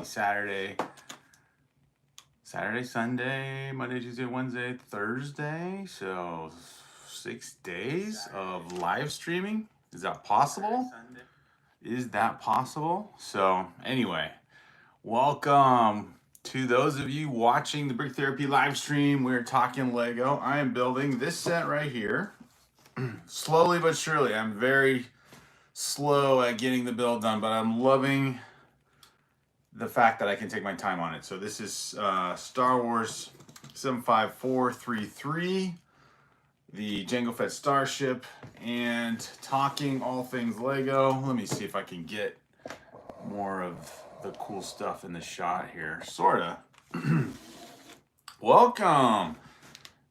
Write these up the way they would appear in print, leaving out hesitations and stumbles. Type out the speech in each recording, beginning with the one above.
Saturday, Sunday, Monday, Tuesday, Wednesday, Thursday. So 6 days of live streaming. Is that possible? Is that possible? So anyway, welcome to those of you watching the Bricktherapy live stream. We're talking Lego. I am building this set right here. Slowly but surely. I'm very slow at getting the build done, but I'm loving the fact that I can take my time on it. So this is Star Wars 75433, the Jango Fett Starship, and talking all things Lego. Let me see if I can get more of the cool stuff in the shot here. Sorta. Welcome.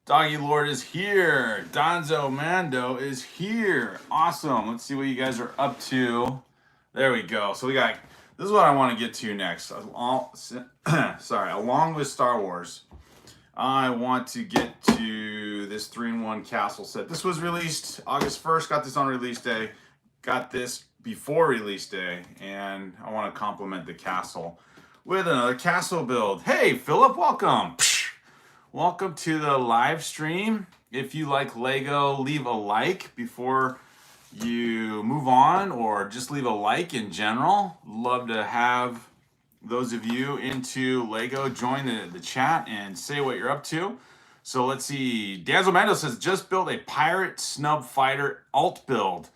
Doggy Lord is here. Donzo Mando is here. Awesome. Let's see what you guys are up to. There we go. So this is what I want to get to next. Along with Star Wars, I want to get to this 3-in-1 castle set. This was released August 1st. Got this on release day. Got this before release day. And I want to complement the castle with another castle build. Hey, Philip, welcome. Welcome to the live stream. If you like Lego, leave a like before you move on, or just leave a like in general. Love to have those of you into Lego join the chat and say what you're up to. So let's see. Danzo Mando says, just built a Pirate Snub Fighter alt build.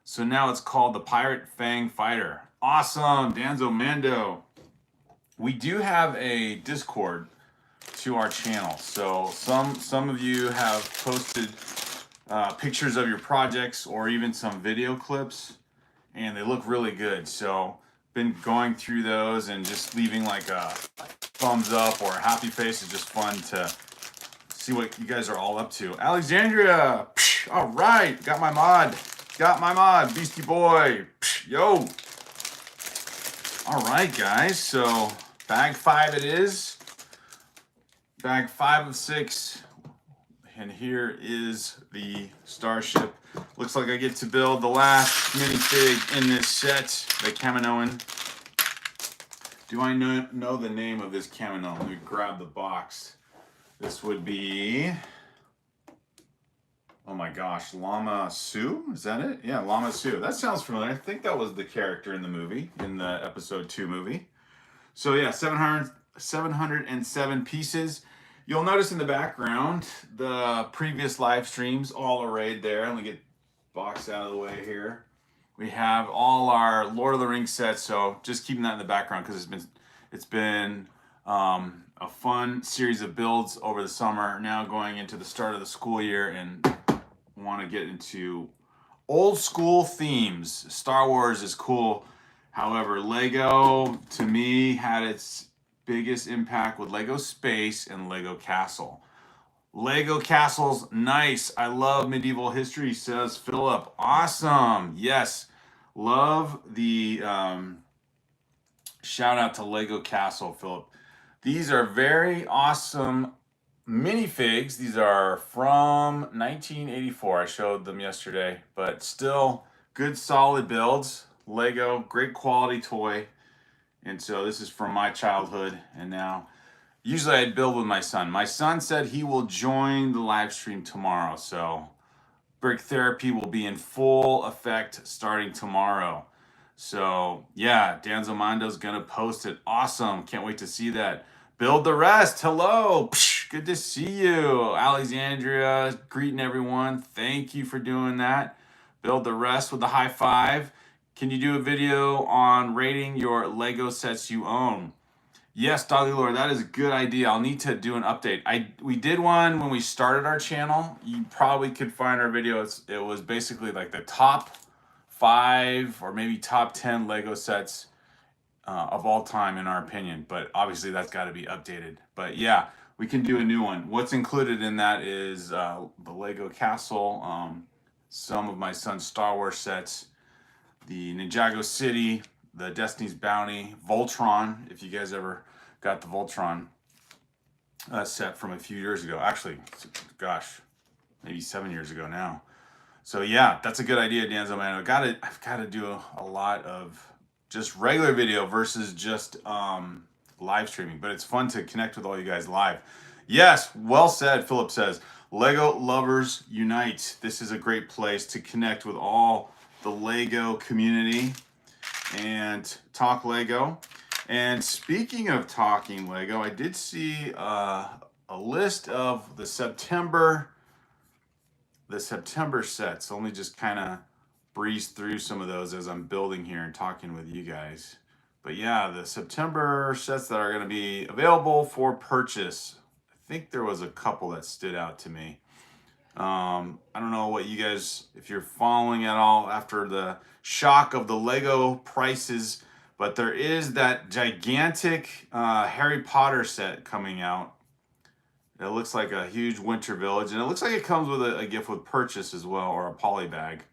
So now it's called the Pirate Fang Fighter. Awesome, Danzo Mando. We do have a Discord to our channel. So some of you have posted pictures of your projects or even some video clips, and they look really good. So been going through those and just leaving like a thumbs up or a happy face is just fun to see what you guys are all up to. Alexandria, all right, got my mod, Beastie Boy, yo. All right, guys, so bag 5 it is. Bag 5 of 6. And here is the Starship. Looks like I get to build the last minifig in this set, the Kaminoan. Do I know the name of this Kaminoan? Let me grab the box. This would be, oh my gosh, Lama Su? Is that it? Yeah, Lama Su. That sounds familiar. I think that was the character in the movie, in the episode 2 movie. So yeah, 707 pieces. You'll notice in the background, the previous live streams all arrayed there. Let me get the box out of the way here. We have all our Lord of the Rings sets, so just keeping that in the background because it's been a fun series of builds over the summer. Now going into the start of the school year and want to get into old school themes. Star Wars is cool. However, Lego, to me, had its biggest impact with Lego Space and Lego Castle. Lego Castle's nice. I love medieval history, says Philip. Awesome. Yes. Love the shout out to Lego Castle, Philip. These are very awesome minifigs. These are from 1984. I showed them yesterday, but still good solid builds. Lego, great quality toy. And so this is from my childhood, and now usually I'd build with my son. My son said he will join the live stream tomorrow, so Bricktherapy will be in full effect starting tomorrow. So yeah, Danzo Mando's gonna post it. Awesome, can't wait to see that. Build the rest, hello, good to see you. Alexandria, greeting everyone. Thank you for doing that. Build the rest with a high five. Can you do a video on rating your Lego sets you own? Yes, Doggy Lord, that is a good idea. I'll need to do an update. We did one when we started our channel. You probably could find our video. It was basically like the top 5 or maybe top 10 Lego sets of all time in our opinion. But obviously that's got to be updated. But yeah, we can do a new one. What's included in that is the Lego Castle, some of my son's Star Wars sets, the Ninjago City, the Destiny's Bounty, Voltron, if you guys ever got the Voltron set from a few years ago. Actually, gosh, maybe 7 years ago now. So yeah, that's a good idea, Danzo Man. I've got to do a lot of just regular video versus just live streaming. But it's fun to connect with all you guys live. Yes, well said. Philip says, Lego lovers unite. This is a great place to connect with all the Lego community and talk Lego. And speaking of talking Lego, I did see a list of the September sets. Let me just kind of breeze through some of those as I'm building here and talking with you guys. But yeah, the September sets that are going to be available for purchase. I think there was a couple that stood out to me. I don't know what you guys, if you're following at all after the shock of the Lego prices, but there is that gigantic Harry Potter set coming out. It looks like a huge winter village, and it looks like it comes with a gift with purchase as well, or a poly bag.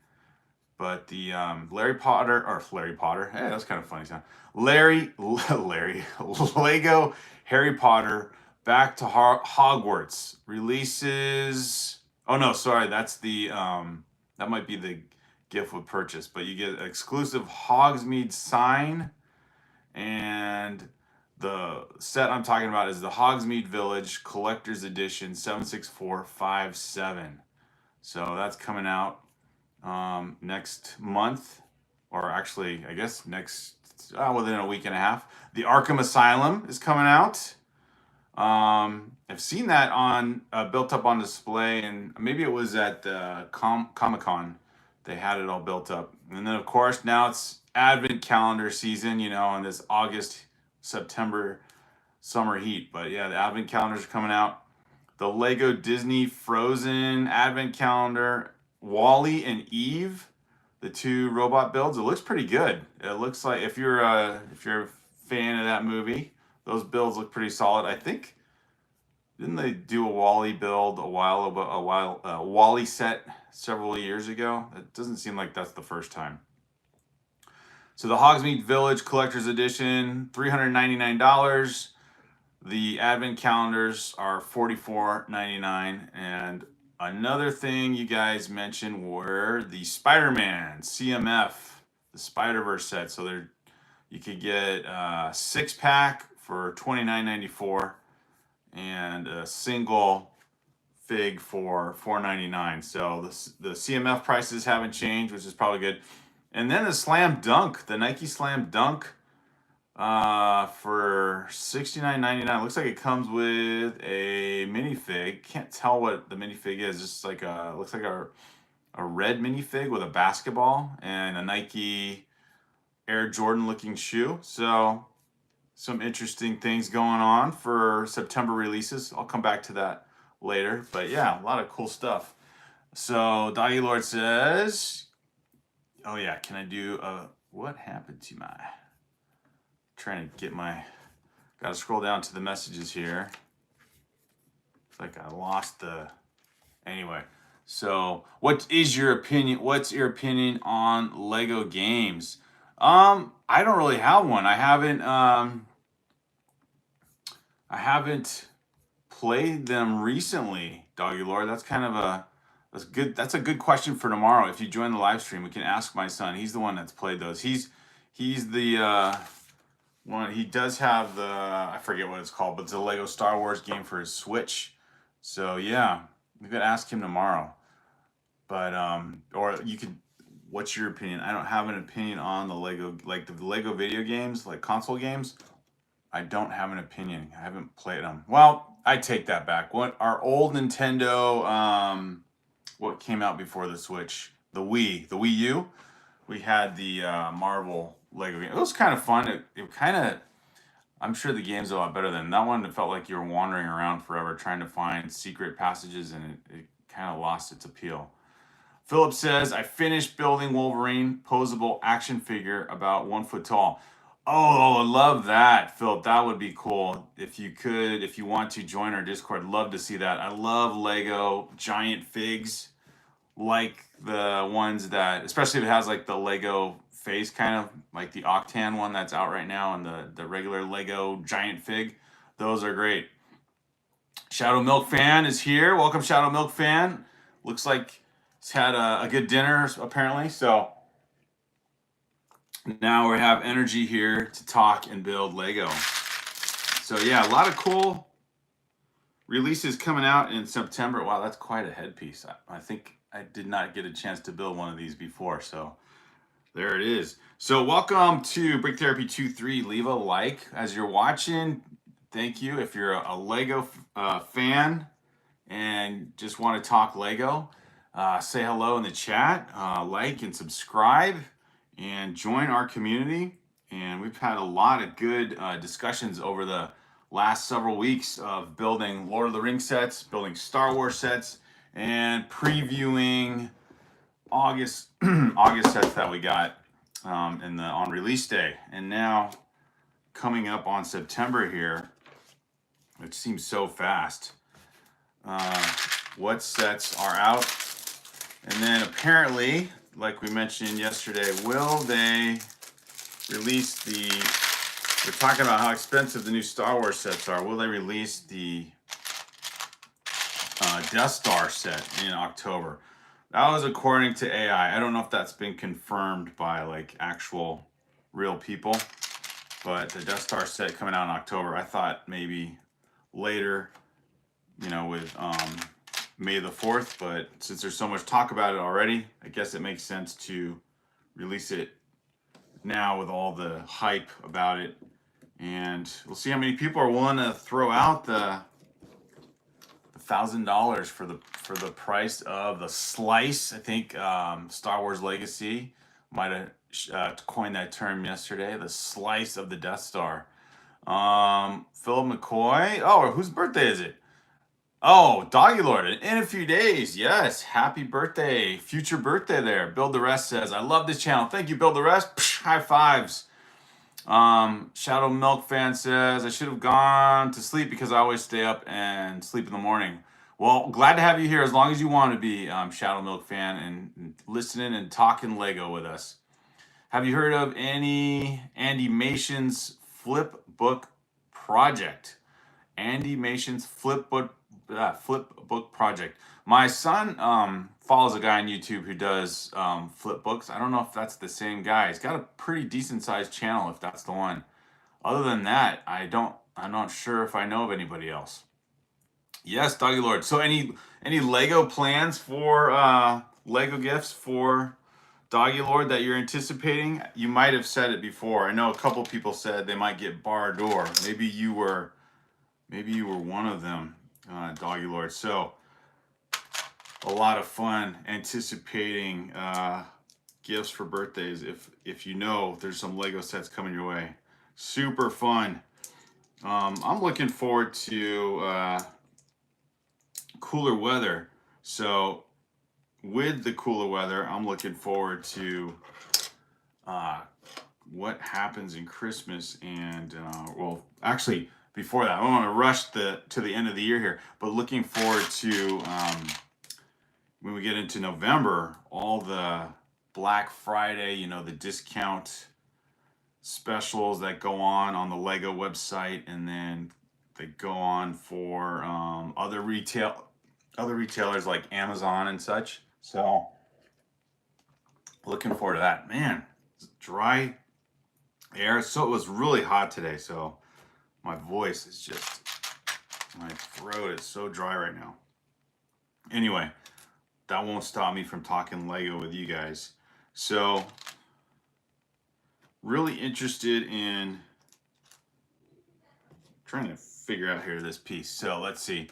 But the Larry Potter, hey, that's kind of funny sound. Lego Harry Potter Back to Hogwarts releases. Oh no, sorry, that's the that might be the gift with purchase. But you get an exclusive Hogsmeade sign, and the set I'm talking about is the Hogsmeade Village Collector's Edition 76457. So that's coming out next month, or actually, I guess within a week and a half. The Arkham Asylum is coming out. I've seen that on built up on display, and maybe it was at Comic-Con. They had it all built up, and then of course now it's Advent calendar season. You know, in this August, September summer heat. But yeah, the Advent calendars are coming out. The Lego Disney Frozen Advent calendar. Wally and Eve, the two robot builds. It looks pretty good. It looks like if you're a fan of that movie, those builds look pretty solid. I think didn't they do a Wally build a Wally set several years ago? It doesn't seem like that's the first time. So the Hogsmeade Village Collector's Edition, $399. The Advent calendars are $44.99, and another thing you guys mentioned were the Spider-Man CMF, the Spider-Verse set. So you could get a 6-pack for $29.94 and a single fig for $4.99. So the CMF prices haven't changed, which is probably good. And then the Slam Dunk, the Nike Slam Dunk, for $69.99. Looks like it comes with a minifig. Can't tell what the minifig is. Just like looks like a red minifig with a basketball and a Nike Air Jordan looking shoe. So some interesting things going on for September releases. I'll come back to that later. But yeah, a lot of cool stuff. So Doggy Lord says, oh yeah, can I do what happened to my... Trying to get gotta scroll down to the messages here. It's like I lost anyway. So what's your opinion on Lego games? I don't really have one. I haven't played them recently, Doggy Lord. That's kind of that's a good question for tomorrow. If you join the live stream, we can ask my son. He's the one that's played those. He's the one. He does have I forget what it's called, but it's a Lego Star Wars game for his Switch. So yeah, we could ask him tomorrow. But or you could. What's your opinion? I don't have an opinion on the Lego, like the Lego video games, like console games. I don't have an opinion. I haven't played them. Well, I take that back. What our old Nintendo, what came out before the Switch? The Wii U. We had the Marvel Lego game. It was kind of fun. It kind of, I'm sure the game's a lot better than that one. It felt like you were wandering around forever trying to find secret passages, and it kind of lost its appeal. Philip says, I finished building Wolverine posable action figure about 1 foot tall. Oh, I love that, Philip. That would be cool. If you want to join our Discord, love to see that. I love Lego giant figs, like the ones that, especially if it has like the Lego face, kind of like the Octan one that's out right now, and the regular Lego giant fig. Those are great. Shadow Milk Fan is here. Welcome, Shadow Milk Fan. Looks like he's had a good dinner, apparently. So, now we have energy here to talk and build Lego. So yeah, a lot of cool releases coming out in September. Wow, that's quite a headpiece. I think I did not get a chance to build one of these before, so there it is. So welcome to Brick Therapy 2-3. Leave a like as you're watching. Thank you. If you're a Lego fan and just want to talk Lego, say hello in the chat, like and subscribe, and join our community. And we've had a lot of good discussions over the last several weeks of building Lord of the Rings sets, building Star Wars sets, and previewing August August sets that we got on release day. And now coming up on September here, which seems so fast. What sets are out? And then apparently, like we mentioned yesterday, will they release the... We're talking about how expensive the new Star Wars sets are. Will they release the Death Star set in October? That was according to AI. I don't know if that's been confirmed by like actual real people, but the Death Star set coming out in October. I thought maybe later, you know, with May the 4th, but since there's so much talk about it already, I guess it makes sense to release it now with all the hype about it. And we'll see how many people are willing to throw out the $1,000 for the price of the slice. I think Star Wars Legacy might have coined that term yesterday. The slice of the Death Star. Philip McCoy. Oh, whose birthday is it? Oh, Doggy Lord, in a few days. Yes, happy birthday, future birthday there. Build the Rest says, I love this channel. Thank you, Build the Rest. Psh, high fives. Shadow Milk Fan says, I should have gone to sleep because I always stay up and sleep in the morning. Well, glad to have you here as long as you want to be, Shadow Milk Fan, and listening and talking Lego with us. Have you heard of any Andy Mason's flip book project? Andy Mason's flip book project. My son follows a guy on YouTube who does flip books. I don't know if that's the same guy. He's got a pretty decent sized channel if that's the one. Other than that, I'm not sure if I know of anybody else. Yes, Doggy Lord. So any Lego plans for Lego gifts for Doggy Lord that you're anticipating? You might have said it before. I know a couple people said they might get Bar Door. Maybe you were one of them, Doggy Lord. So a lot of fun anticipating gifts for birthdays. If you know there's some Lego sets coming your way, super fun. I'm looking forward to cooler weather. So with the cooler weather, I'm looking forward to what happens in Christmas. And well, actually, before that, I don't want to rush to the end of the year here, but looking forward to when we get into November, all the Black Friday, you know, the discount specials that go on the Lego website, and then they go on for other retailers like Amazon and such. So looking forward to that. Man, dry air. So it was really hot today, so my voice is just, my throat is so dry right now. Anyway, that won't stop me from talking Lego with you guys. So really interested in trying to figure out here this piece. So let's see.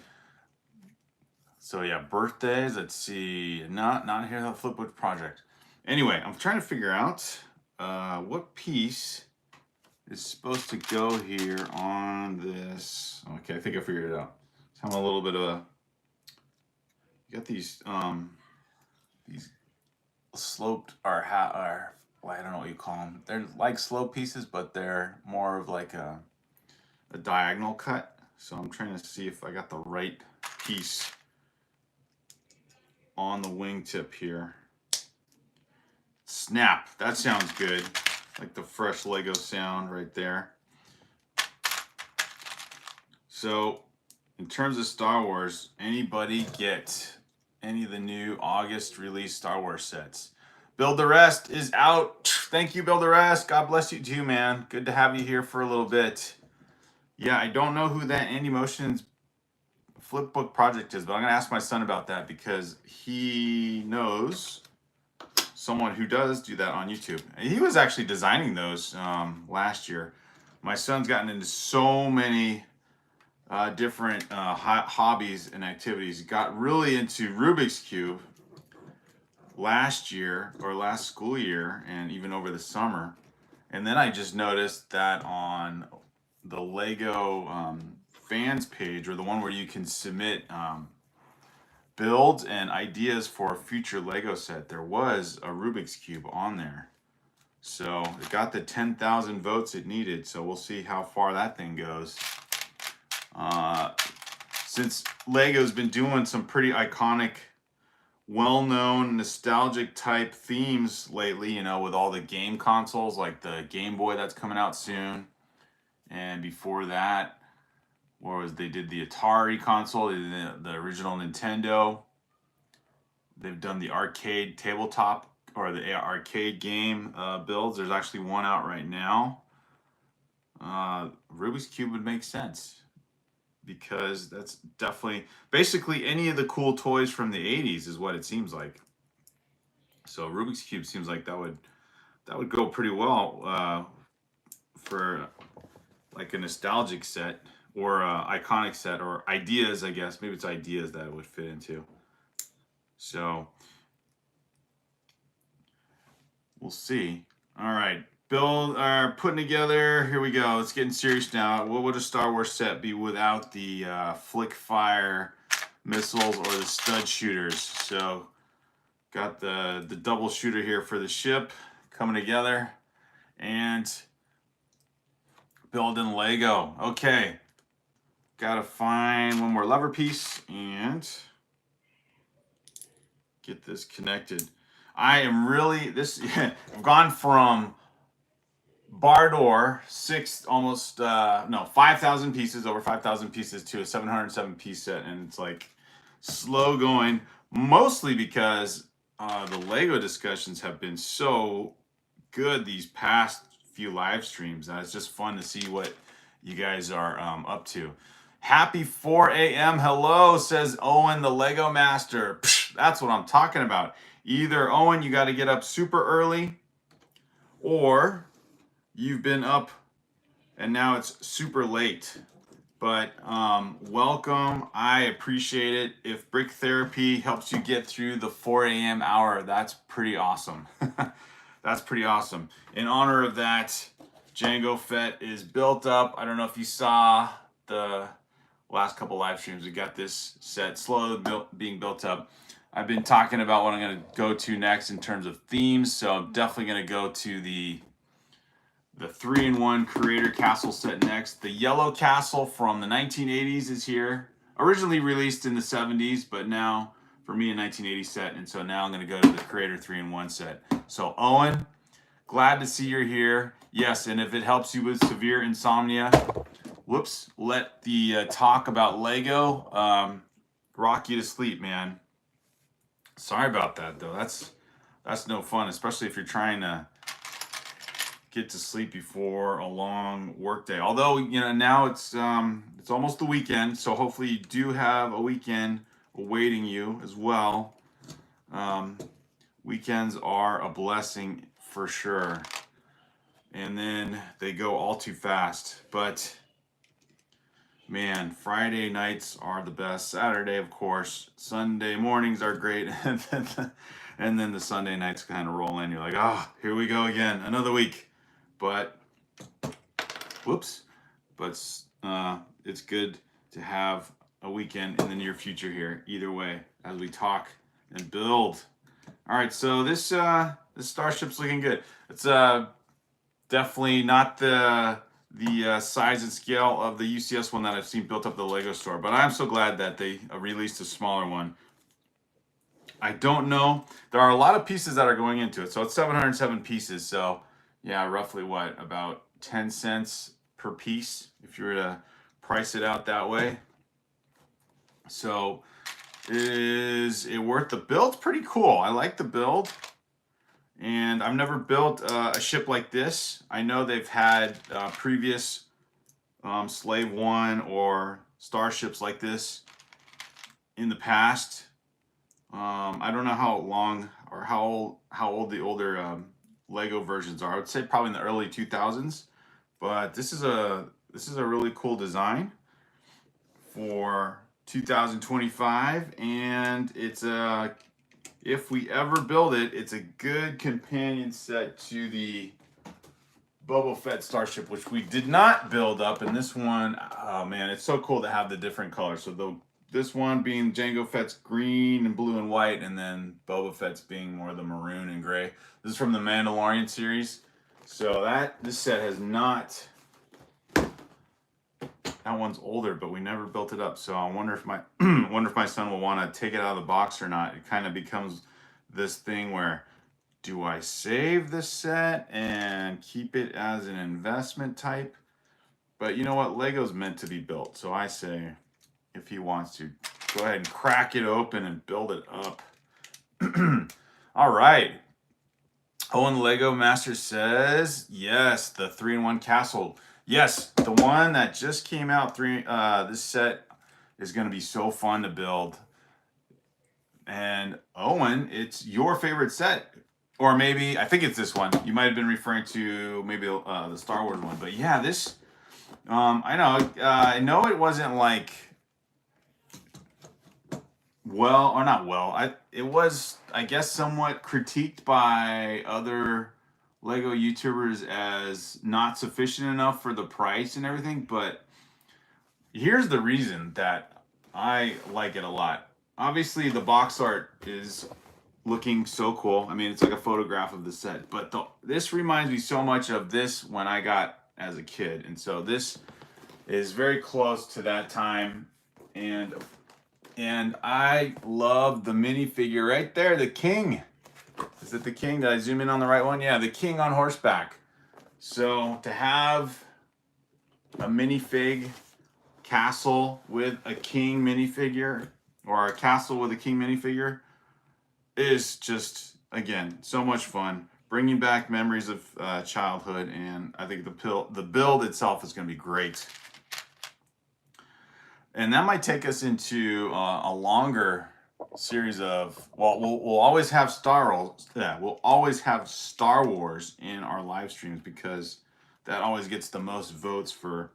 So yeah, birthdays. Let's see. Not here. The Flipwood project. Anyway, I'm trying to figure out what piece is supposed to go here on this. Okay, I think I figured it out. It's having a little bit of a. You got these sloped or well, I don't know what you call them. They're like slope pieces, but they're more of like a diagonal cut. So I'm trying to see if I got the right piece on the wingtip here. Snap. That sounds good. Like the fresh Lego sound right there. So in terms of Star Wars, anybody get any of the new August release Star Wars sets? Build the Rest is out. Thank you, Build the Rest. God bless you too, man. Good to have you here for a little bit. Yeah, I don't know who that Andy Motion's flipbook project is, but I'm going to ask my son about that because he knows someone who does do that on YouTube. He was actually designing those last year. My son's gotten into so many different hobbies and activities. He got really into Rubik's Cube last year or last school year and even over the summer. And then I just noticed that on the Lego fans page, or the one where you can submit builds and ideas for a future Lego set, there was a Rubik's Cube on there. So it got the 10,000 votes it needed. So we'll see how far that thing goes. Since Lego's been doing some pretty iconic, well-known, nostalgic type themes lately, you know, with all the game consoles, like the Game Boy that's coming out soon. And before that, they did the Atari console, they did the original Nintendo. They've done the arcade tabletop, or the arcade game builds. There's actually one out right now. Rubik's Cube would make sense because that's definitely, basically any of the cool toys from the 80s is what it seems like. So Rubik's Cube seems like that would go pretty well for like a nostalgic set or iconic set, or ideas, I guess. Maybe it's ideas that it would fit into. So we'll see. All right, putting together. Here we go. It's getting serious now. What would a Star Wars set be without the flick fire missiles or the stud shooters? So got the double shooter here for the ship coming together, and building Lego. Okay, gotta find one more lever piece and get this connected. I am really I've gone from bar door 5,000 pieces, over 5,000 pieces, to a 707 piece set, and it's like slow going, mostly because the Lego discussions have been so good these past few live streams. It's just fun to see what you guys are up to. Happy 4 a.m. Hello, says Owen the Lego Master. Psh, that's what I'm talking about. Either, Owen, you got to get up super early, or you've been up and now it's super late. But welcome. I appreciate it. If Bricktherapy helps you get through the 4 a.m. hour, that's pretty awesome. That's pretty awesome. In honor of that, Jango Fett is built up. I don't know if you saw the last couple live streams. We got this set slowly being built up. I've been talking about what I'm going to go to next in terms of themes, so I'm definitely going to go to the 3-in-1 Creator Castle set next. The yellow castle from the 1980s is here. Originally released in the 70s, but now for me a 1980 set, and so now I'm going to go to the Creator 3-in-1 set. So Owen, glad to see you're here. Yes, and if it helps you with severe insomnia, let the talk about Lego rock you to sleep, man. Sorry about that, though. That's no fun, especially if you're trying to get to sleep before a long work day. Although, you know, now it's almost the weekend, so hopefully you do have a weekend awaiting you as well. Weekends are a blessing for sure, and then they go all too fast. But man, Friday nights are the best. Saturday, of course. Sunday mornings are great. And then the Sunday nights kind of roll in. You're like, here we go again. Another week. But, it's good to have a weekend in the near future here. Either way, as we talk and build. All right, so this Starship's looking good. It's definitely not the size and scale of the UCS one that I've seen built up at the Lego store, but I'm so glad that they released a smaller one. I don't know. There are a lot of pieces that are going into it. So it's 707 pieces. So yeah, roughly what? About 10 cents per piece if you were to price it out that way. So is it worth the build? Pretty cool. I like the build. And I've never built a ship like this. I know they've had previous Slave One or Starships like this in the past. I don't know how long or how old the older Lego versions are. I would say probably in the early 2000s. But this is a really cool design for 2025, and it's a, if we ever build it, it's a good companion set to the Boba Fett Starship, which we did not build up. And this one, oh man, it's so cool to have the different colors. So this one being Jango Fett's green and blue and white, and then Boba Fett's being more the maroon and gray. This is from the Mandalorian series. So this set has not. That one's older, but we never built it up. So I wonder if my son will want to take it out of the box or not. It kind of becomes this thing where, do I save this set and keep it as an investment type? But you know what? Lego's meant to be built. So I say, if he wants to, go ahead and crack it open and build it up. All right. Owen Lego Master says, yes, the 3-in-1 castle. Yes, the one that just came out. This set is going to be so fun to build. And Owen, it's your favorite set. Or maybe, I think it's this one. You might have been referring to maybe the Star Wars one. But yeah, this, I know it wasn't like, well, or not well. It was, I guess, somewhat critiqued by other Lego YouTubers as not sufficient enough for the price and everything. But here's the reason that I like it a lot. Obviously, the box art is looking so cool. I mean, it's like a photograph of the set. But this reminds me so much of this when I got as a kid. And so this is very close to that time. And I love the minifigure right there, the king. Is it the king? Did I zoom in on the right one? Yeah, the king on horseback. So to have a minifig castle with a king minifigure, or a castle with a king minifigure, is just, again, so much fun. Bringing back memories of childhood, and I think the build itself is going to be great. And that might take us into a longer series of, well, we'll always have Star Wars. Yeah, we'll always have Star Wars in our live streams because that always gets the most votes for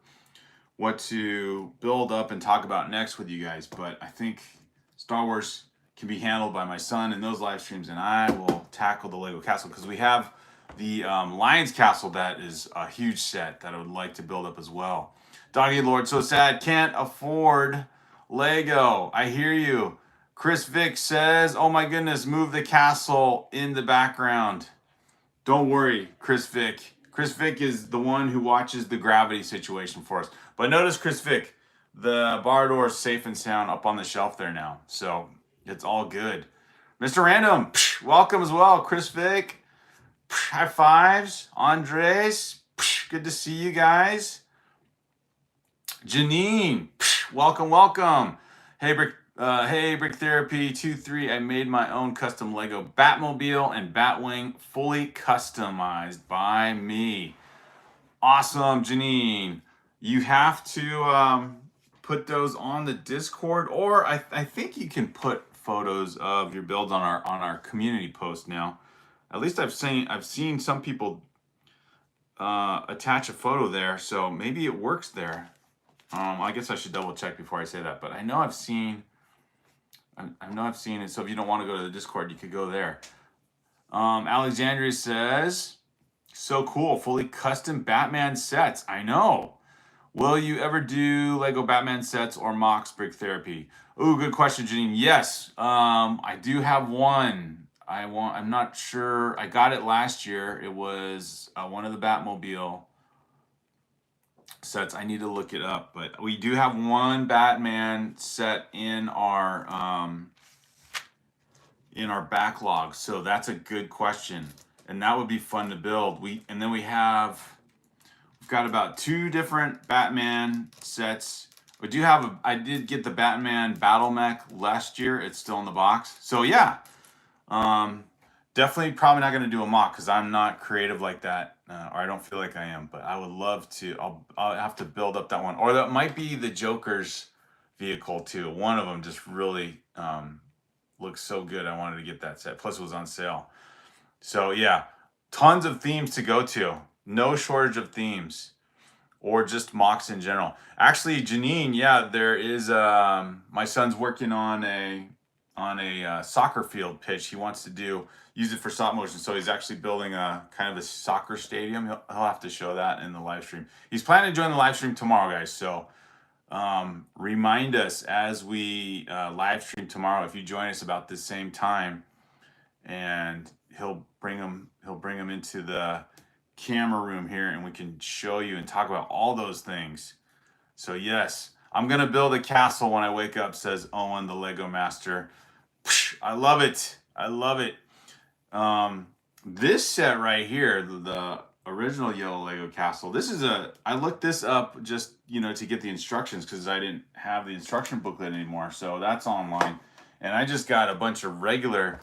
what to build up and talk about next with you guys. But I think Star Wars can be handled by my son in those live streams, and I will tackle the Lego Castle because we have the Lion's Castle that is a huge set that I would like to build up as well. Doggy Lord, so sad, can't afford Lego. I hear you. Chris Vick says, oh my goodness, move the castle in the background. Don't worry, Chris Vick. Chris Vick is the one who watches the gravity situation for us. But notice, Chris Vick, the bar door is safe and sound up on the shelf there now. So it's all good. Mr. Random, welcome as well. Chris Vick, high fives. Andres, good to see you guys. Janine, welcome. Hey, Bricktherapy 2-3. I made my own custom Lego Batmobile and Batwing, fully customized by me. Awesome, Janine. You have to put those on the Discord, or I think you can put photos of your builds on our community post now. At least I've seen some people attach a photo there, so maybe it works there. I guess I should double check before I say that, but I know I've seen it. So if you don't want to go to the Discord, you could go there. Alexandria says, so cool, fully custom Batman sets. I know. Will you ever do Lego Batman sets or mocks Bricktherapy? Ooh, good question, Janine. Yes, I do have one. I'm not sure. I got it last year. It was one of the Batmobile sets. I need to look it up, but we do have one Batman set in our backlog. So that's a good question, and that would be fun to build. We've got about 2 different Batman sets. I did get the Batman Battle Mech last year. It's still in the box. So yeah, Definitely probably not going to do a mock because I'm not creative like that, or I don't feel like I am. But I would love to. I'll have to build up that one, or that might be the Joker's vehicle too. One of them just really looks so good. I wanted to get that set. Plus, it was on sale. So yeah, tons of themes to go to. No shortage of themes, or just mocks in general. Actually, Janine, yeah, there is. My son's working on a soccer field pitch. He wants to use it for stop motion. So he's actually building a kind of a soccer stadium. He'll have to show that in the live stream. He's planning to join the live stream tomorrow, guys. So remind us as we live stream tomorrow if you join us about the same time, and he'll bring him into the camera room here, and we can show you and talk about all those things. So yes, I'm gonna build a castle when I wake up, says Owen the Lego Master. I love it. I love it. This set right here, the original yellow Lego castle. I looked this up just, to get the instructions because I didn't have the instruction booklet anymore. So that's online. And I just got a bunch of regular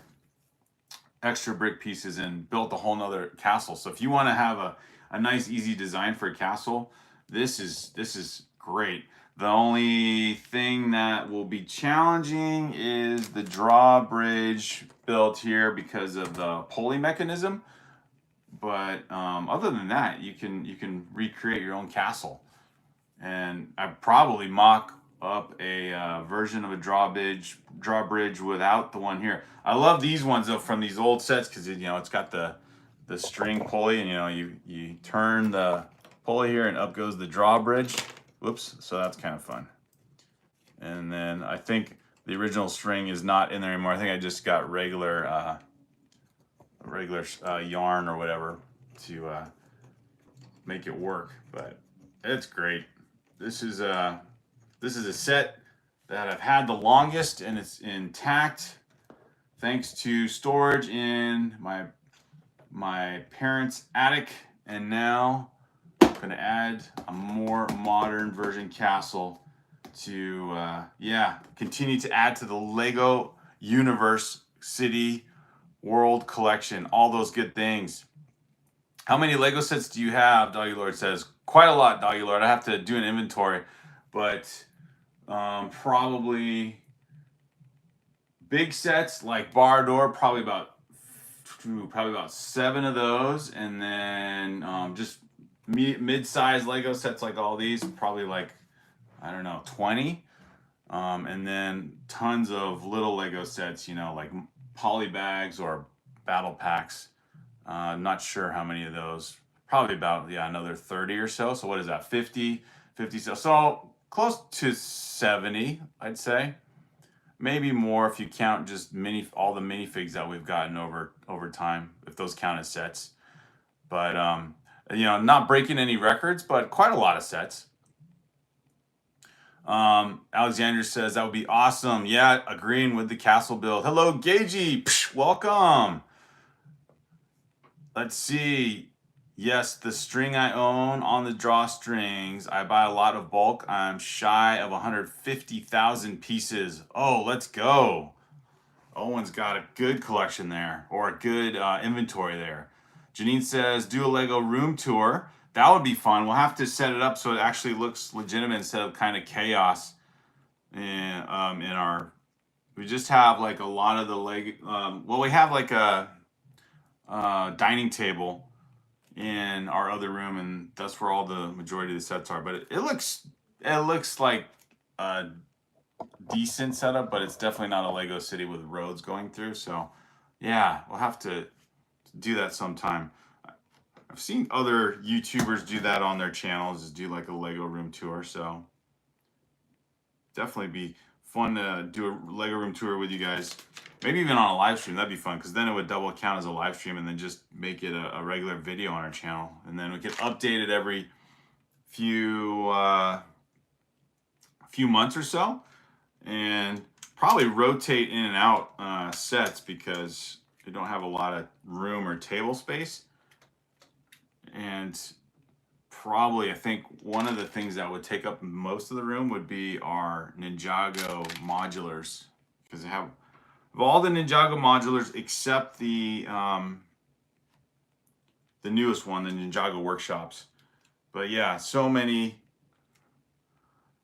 extra brick pieces and built a whole nother castle. So if you want to have a nice, easy design for a castle, this is great. The only thing that will be challenging is the drawbridge built here because of the pulley mechanism. But other than that, you can recreate your own castle. And I probably mock up a version of a drawbridge without the one here. I love these ones though from these old sets because it's got the string pulley, and you turn the pulley here and up goes the drawbridge. Whoops, so that's kind of fun. And then I think the original string is not in there anymore. I think I just got regular yarn or whatever to make it work. But it's great. This is a set that I've had the longest, and it's intact thanks to storage in my parents' attic. And now I'm gonna add a more modern version castle to continue to add to the Lego universe, city, world collection, all those good things. How many Lego sets do you have? Doggy Lord says quite a lot. Doggy Lord, I have to do an inventory, but probably big sets like bar door, probably about 7 of those, and then just mid-sized Lego sets like all these, probably like, I don't know, 20. And then tons of little Lego sets, like poly bags or battle packs. Not sure how many of those. Probably about, another 30 or so. So what is that? 50 so close to 70, I'd say. Maybe more if you count just all the minifigs that we've gotten over time, if those count as sets. But not breaking any records, but quite a lot of sets. Alexander says that would be awesome. Yeah, agreeing with the castle build. Hello, Gagey. Psh, welcome. Let's see. Yes, the string I own on the drawstrings. I buy a lot of bulk. I'm shy of 150,000 pieces. Oh, let's go. Owen's got a good collection there, or a good inventory there. Janine says, do a Lego room tour. That would be fun. We'll have to set it up so it actually looks legitimate instead of kind of chaos. We just have like a lot of the Lego. We have like a dining table in our other room, and that's where all the majority of the sets are. But it looks like a decent setup, but it's definitely not a Lego city with roads going through. So yeah, we'll have to do that sometime. I've seen other YouTubers do that on their channels, just do like a Lego room tour. So definitely be fun to do a Lego room tour with you guys. Maybe even on a live stream. That'd be fun because then it would double count as a live stream, and then just make it a regular video on our channel. And then we could update it every few months or so, and probably rotate in and out sets because we don't have a lot of room or table space. And probably, I think one of the things that would take up most of the room would be our Ninjago modulars, because I have of all the Ninjago modulars except the newest one, the Ninjago Workshops. But yeah, so many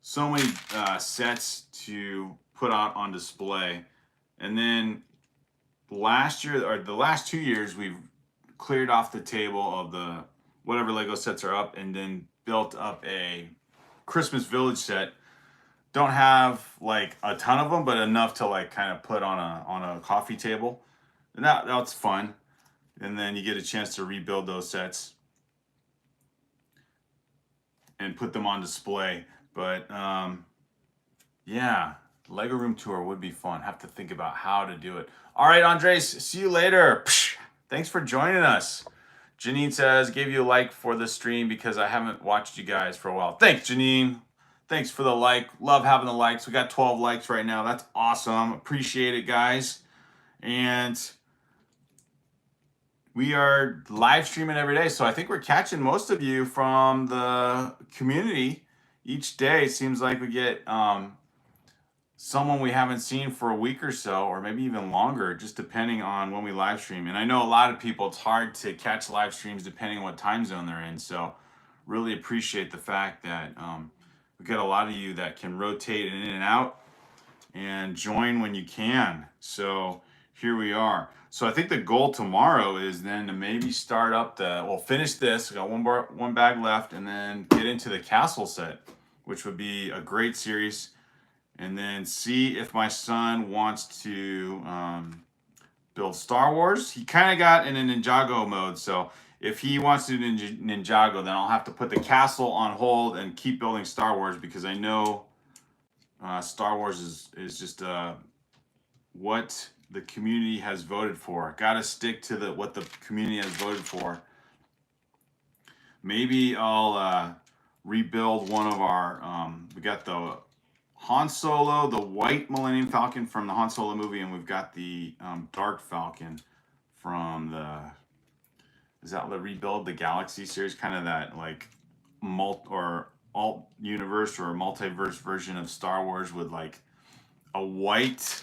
sets to put out on display. And then last year, or the last 2 years, we've cleared off the table of the whatever Lego sets are up, and then built up a Christmas Village set. Don't have like a ton of them, but enough to like kind of put on a coffee table, and that's fun. And then you get a chance to rebuild those sets and put them on display. But yeah, Lego room tour would be fun. Have to think about how to do it. All right, Andres, see you later. Thanks for joining us. Janine says, gave you a like for the stream because I haven't watched you guys for a while. Thanks, Janine. Thanks for the like. Love having the likes. We got 12 likes right now. That's awesome. Appreciate it, guys. And we are live streaming every day. So I think we're catching most of you from the community each day. It seems like we get someone we haven't seen for a week or so, or maybe even longer, just depending on when we live stream. And I know a lot of people, it's hard to catch live streams depending on what time zone they're in. So really appreciate the fact that we got a lot of you that can rotate in and out and join when you can. So here we are. So I think the goal tomorrow is then to maybe start up finish this. We got one bag left, and then get into the castle set, which would be a great series. And then see if my son wants to build Star Wars. He kind of got in a Ninjago mode, so if he wants to do Ninjago, then I'll have to put the castle on hold and keep building Star Wars, because I know Star Wars is just what the community has voted for. Got to stick to what the community has voted for. Maybe I'll rebuild one of our. We got the Han Solo, the white Millennium Falcon from the Han Solo movie, and we've got the Dark Falcon from is that the Rebuild the Galaxy series, kind of that like alt universe or multiverse version of Star Wars with like a white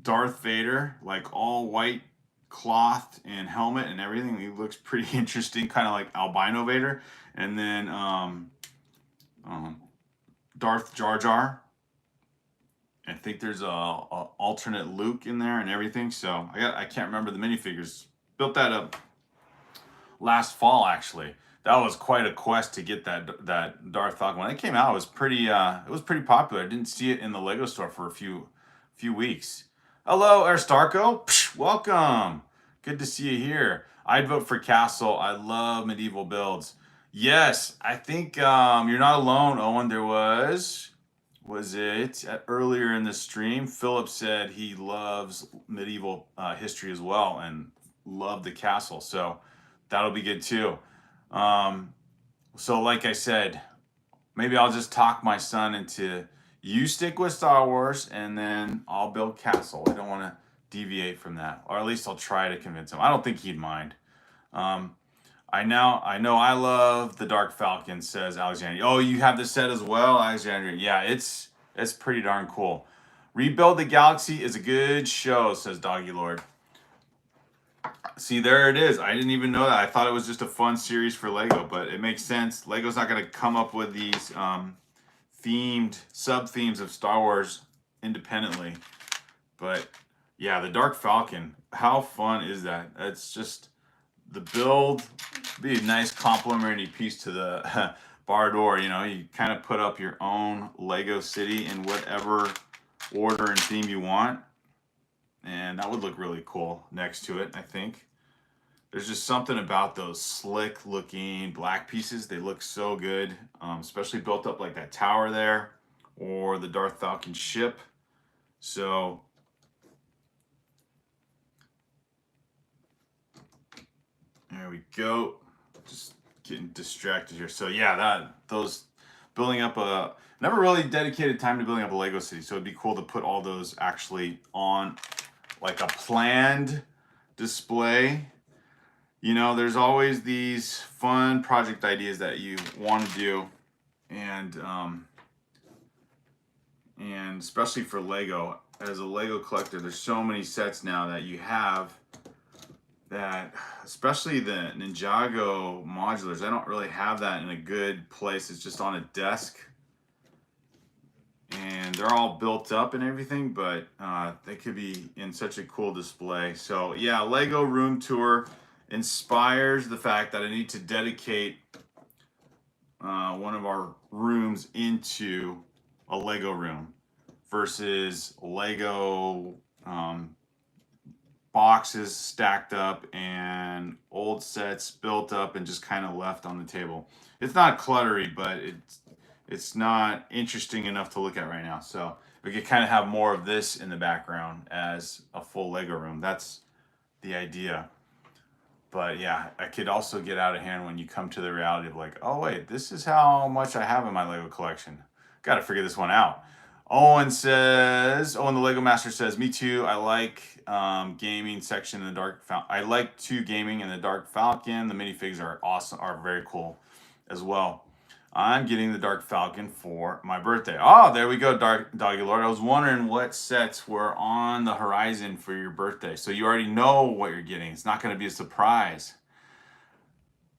Darth Vader, like all white cloth and helmet and everything. He looks pretty interesting, kind of like albino Vader. And then Darth Jar Jar. I think there's a alternate Luke in there and everything. So I can't remember the minifigures. Built that up last fall, actually. That was quite a quest to get that Darth Falcon. When it came out, it was pretty popular. I didn't see it in the Lego store for a few weeks. Hello, Aristarco. Welcome. Good to see you here. I'd vote for Castle. I love medieval builds. Yes, I think you're not alone, Owen. There was it earlier in the stream? Philip said he loves medieval history as well and loved the castle. So that'll be good too. So like I said, maybe I'll just talk my son into you stick with Star Wars and then I'll build castle. I don't want to deviate from that, or at least I'll try to convince him. I don't think he'd mind. I know I love the Dark Falcon, says Alexandria. Oh, you have the set as well, Alexandria. Yeah, it's pretty darn cool. Rebuild the Galaxy is a good show, says Doggy Lord. See, there it is. I didn't even know that. I thought it was just a fun series for Lego, but it makes sense. Lego's not going to come up with these sub-themes of Star Wars independently. But yeah, the Dark Falcon, how fun is that? It's just the build, be a nice complementary piece to the bar door. You know, you kind of put up your own Lego city in whatever order and theme you want. And that would look really cool next to it, I think. There's just something about those slick looking black pieces. They look so good, especially built up like that tower there or the Darth Falcon ship. So there we go. Just getting distracted here. So yeah, those building up never really dedicated time to building up a Lego city. So it'd be cool to put all those actually on like a planned display. You know, there's always these fun project ideas that you want to do, and and especially for Lego. As a Lego collector, there's so many sets now that you have that, especially the Ninjago modulars, I don't really have that in a good place. It's just on a desk, and they're all built up and everything, but they could be in such a cool display. So yeah, Lego room tour inspires the fact that I need to dedicate one of our rooms into a Lego room versus Lego boxes stacked up and old sets built up and just kind of left on the table. It's not cluttery, but it's not interesting enough to look at right now. So we could kind of have more of this in the background as a full Lego room. That's the idea. But yeah, I could also get out of hand when you come to the reality of like, oh wait, this is how much I have in my Lego collection. Got to figure this one out. Owen the Lego Master says, me too. I like gaming section in the Dark Falcon. I like gaming in the Dark Falcon. The minifigs are awesome, are very cool as well. I'm getting the Dark Falcon for my birthday. Oh, there we go, Doggy Lord. I was wondering what sets were on the horizon for your birthday. So you already know what you're getting. It's not going to be a surprise.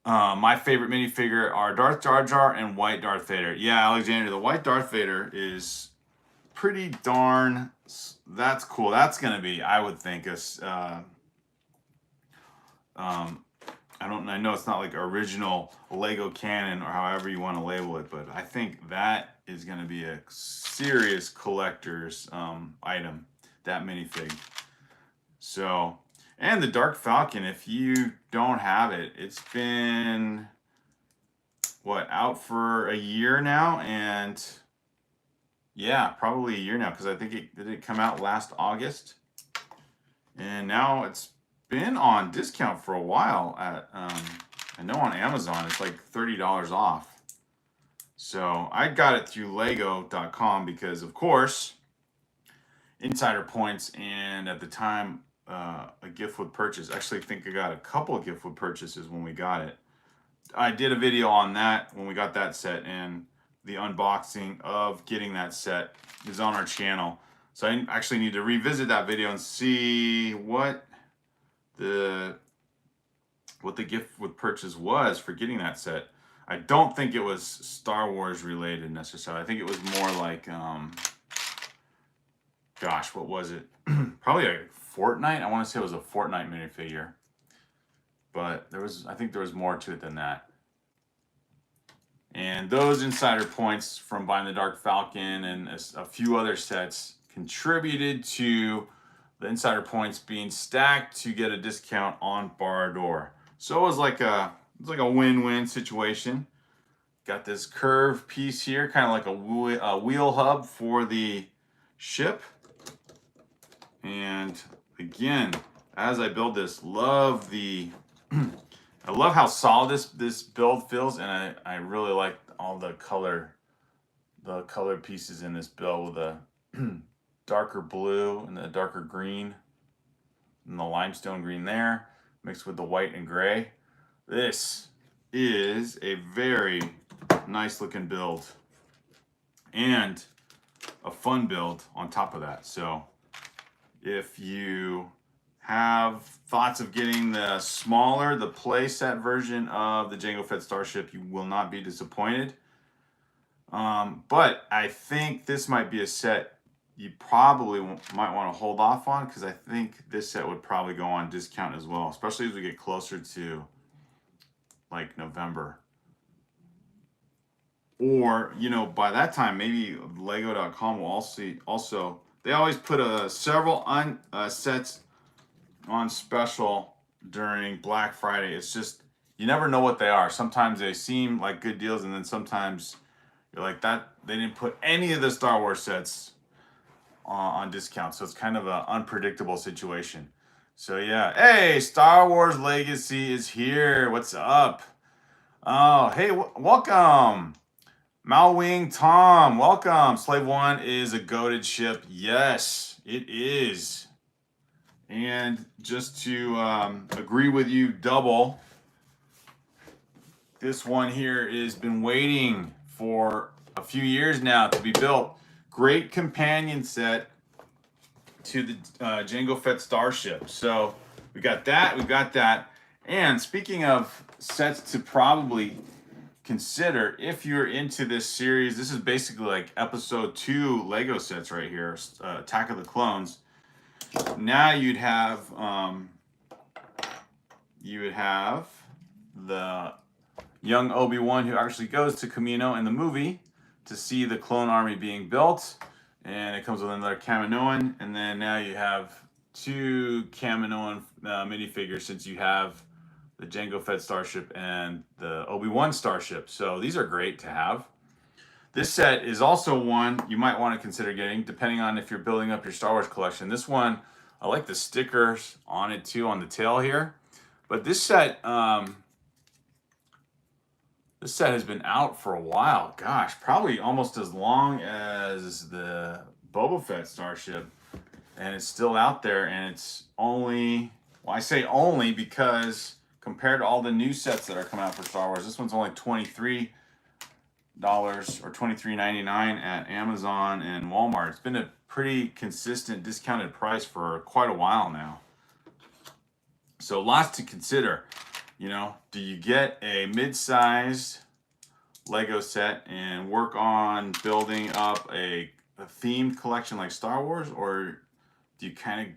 My favorite minifigure are Darth Jar Jar and White Darth Vader. Yeah, Alexander, the White Darth Vader is pretty darn, that's cool. That's going to be, I would think, I know it's not like original Lego canon or however you want to label it, but I think that is going to be a serious collector's item, that minifig. So, and the Dark Falcon, if you don't have it, it's been, out for a year now? And yeah, probably a year now, because I think did it come out last August? And now it's been on discount for a while at I know on Amazon it's like $30 off. So I got it through lego.com because of course insider points, and at the time a gift with purchase. Actually, I think I got a couple of gift with purchases when we got it. I did a video on that when we got that set, and the unboxing of getting that set is on our channel. So I actually need to revisit that video and see what the gift with purchase was for getting that set. I don't think it was Star Wars related necessarily. I think it was more like, gosh, what was it? Probably a Fortnite. I want to say it was a Fortnite minifigure. But I think there was more to it than that. And those insider points from buying the Dark Falcon and a few other sets contributed to the insider points being stacked to get a discount on Bar-A-Door. So it was like a win-win situation. Got this curved piece here, kind of like a wheel hub for the ship. And again, as I build this, I love how solid this build feels, and I really like all the color pieces in this build with a darker blue and the darker green and the limestone green there mixed with the white and gray. This is a very nice looking build and a fun build on top of that. So if you have thoughts of getting the playset version of the Jango Fett Starship, you will not be disappointed. But I think this might be a set you probably might want to hold off on, because I think this set would probably go on discount as well, especially as we get closer to like November. Or, by that time, maybe Lego.com will also they always put several sets on special during Black Friday. It's just, you never know what they are. Sometimes they seem like good deals, and then sometimes you're like, that they didn't put any of the Star Wars sets on discount. So it's kind of an unpredictable situation. So yeah, hey, Star Wars Legacy is here. What's up? Oh, hey, welcome. Malwing Tom, welcome. Slave One is a goated ship. Yes, it is. And just to agree with you double, this one here has been waiting for a few years now to be built. great companion set to the Jango Fett Starship. So we got that. And speaking of sets to probably consider if you're into this series, this is basically like episode 2 Lego sets right here, Attack of the Clones. Now you would have the young Obi-Wan who actually goes to Kamino in the movie to see the clone army being built, and it comes with another Kaminoan, and then now you have 2 Kaminoan minifigures since you have the Jango Fett Starship and the Obi-Wan Starship. So these are great to have. This set is also one you might want to consider getting, depending on if you're building up your Star Wars collection. This one, I like the stickers on it too, on the tail here. But this set has been out for a while. Gosh, probably almost as long as the Boba Fett Starship. And it's still out there, and it's only, well, I say only because compared to all the new sets that are coming out for Star Wars, this one's only $23 or $23.99 at Amazon and Walmart. It's been a pretty consistent discounted price for quite a while now. So lots to consider. You know, do you get a mid-sized Lego set and work on building up a themed collection like Star Wars, or do you kind of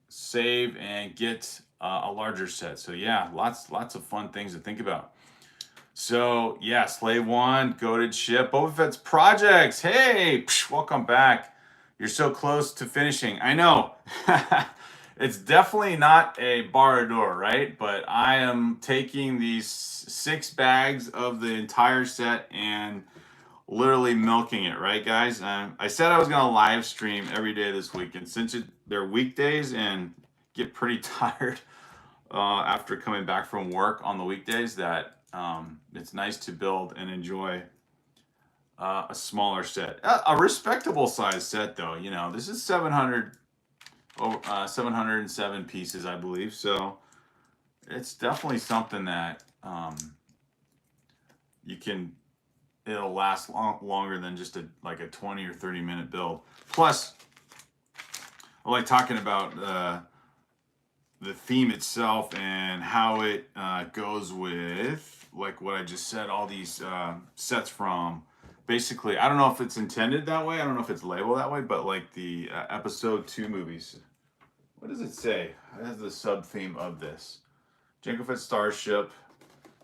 save and get a larger set? So yeah, lots of fun things to think about. So yeah, Slave One, Goated Ship, Boba Fett's projects. Hey, welcome back. You're so close to finishing. I know. It's definitely not a Barador, right? But I am taking these 6 bags of the entire set and literally milking it, right, guys? I said I was going to live stream every day this week, and since they're weekdays and get pretty tired after coming back from work on the weekdays, that it's nice to build and enjoy a smaller set. A respectable size set, though. You know, this is 707 pieces, I believe. So it's definitely something that it'll last longer than just like a 20 or 30 minute build. Plus, I like talking about the theme itself and how it goes with, like what I just said, all these sets from, basically, I don't know if it's intended that way, I don't know if it's labeled that way, but like the episode 2 movies. What does it say? That's the sub theme of this. Jango Fett Starship.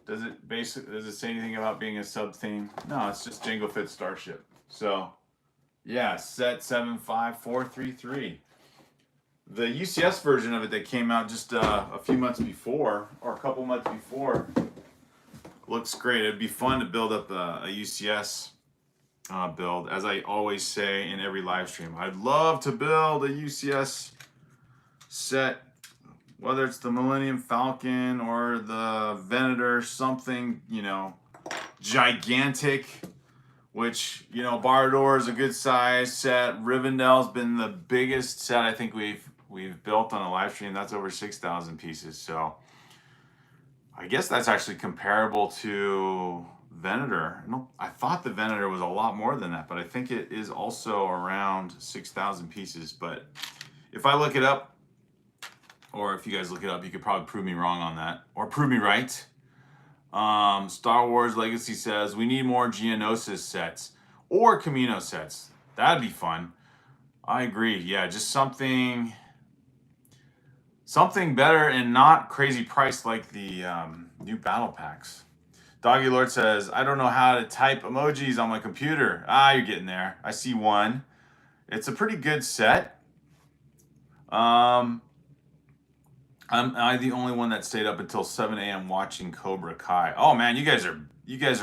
Does it say anything about being a sub theme? No, it's just Jango Fett Starship. So yeah, set 75433. The UCS version of it that came out just a few months before, or a couple months before, looks great. It'd be fun to build up a UCS build. As I always say in every live stream, I'd love to build a UCS set, whether it's the Millennium Falcon or the Venator, something, you know, gigantic, which, you know, Barador is a good size set. Rivendell's been the biggest set I think we've built on a live stream. That's over 6,000 pieces. So I guess that's actually comparable to Venator. I thought the Venator was a lot more than that, but I think it is also around 6,000 pieces. But if I look it up, or if you guys look it up, you could probably prove me wrong on that, or prove me right. Star Wars Legacy says we need more Geonosis sets or Kamino sets. That'd be fun. I agree. Yeah, just something better and not crazy priced like the new battle packs. Doggy Lord says, I don't know how to type emojis on my computer. You're getting there. I see one. It's a pretty good set. I'm the only one that stayed up until 7 a.m. watching Cobra Kai. Oh man, you guys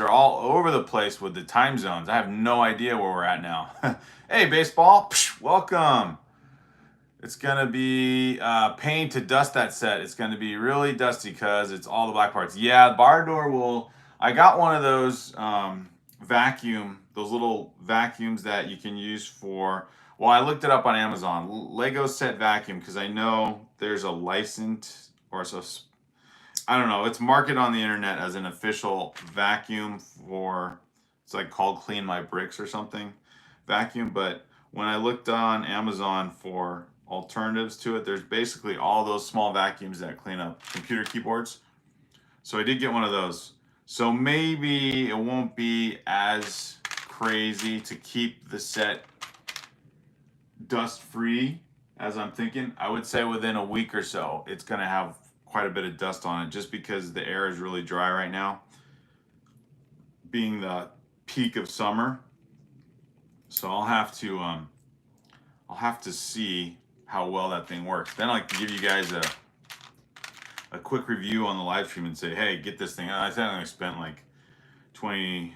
are all over the place with the time zones. I have no idea where we're at now. Hey, baseball, welcome. It's gonna be pain to dust that set. It's gonna be really dusty because it's all the black parts. Yeah, Barador will. I got one of those those little vacuums that you can use for. Well, I looked it up on Amazon. Lego set vacuum, because I know there's a licensed, or so, I don't know. It's marketed on the internet as an official vacuum for, it's like called Clean My Bricks or something vacuum. But when I looked on Amazon for alternatives to it, there's basically all those small vacuums that clean up computer keyboards. So I did get one of those. So maybe it won't be as crazy to keep the set dust free as I'm thinking. I would say within a week or so, it's going to have quite a bit of dust on it just because the air is really dry right now, being the peak of summer. So I'll have to see how well that thing works. Then I like to give you guys a quick review on the live stream and say, hey, get this thing. I think I spent like 20,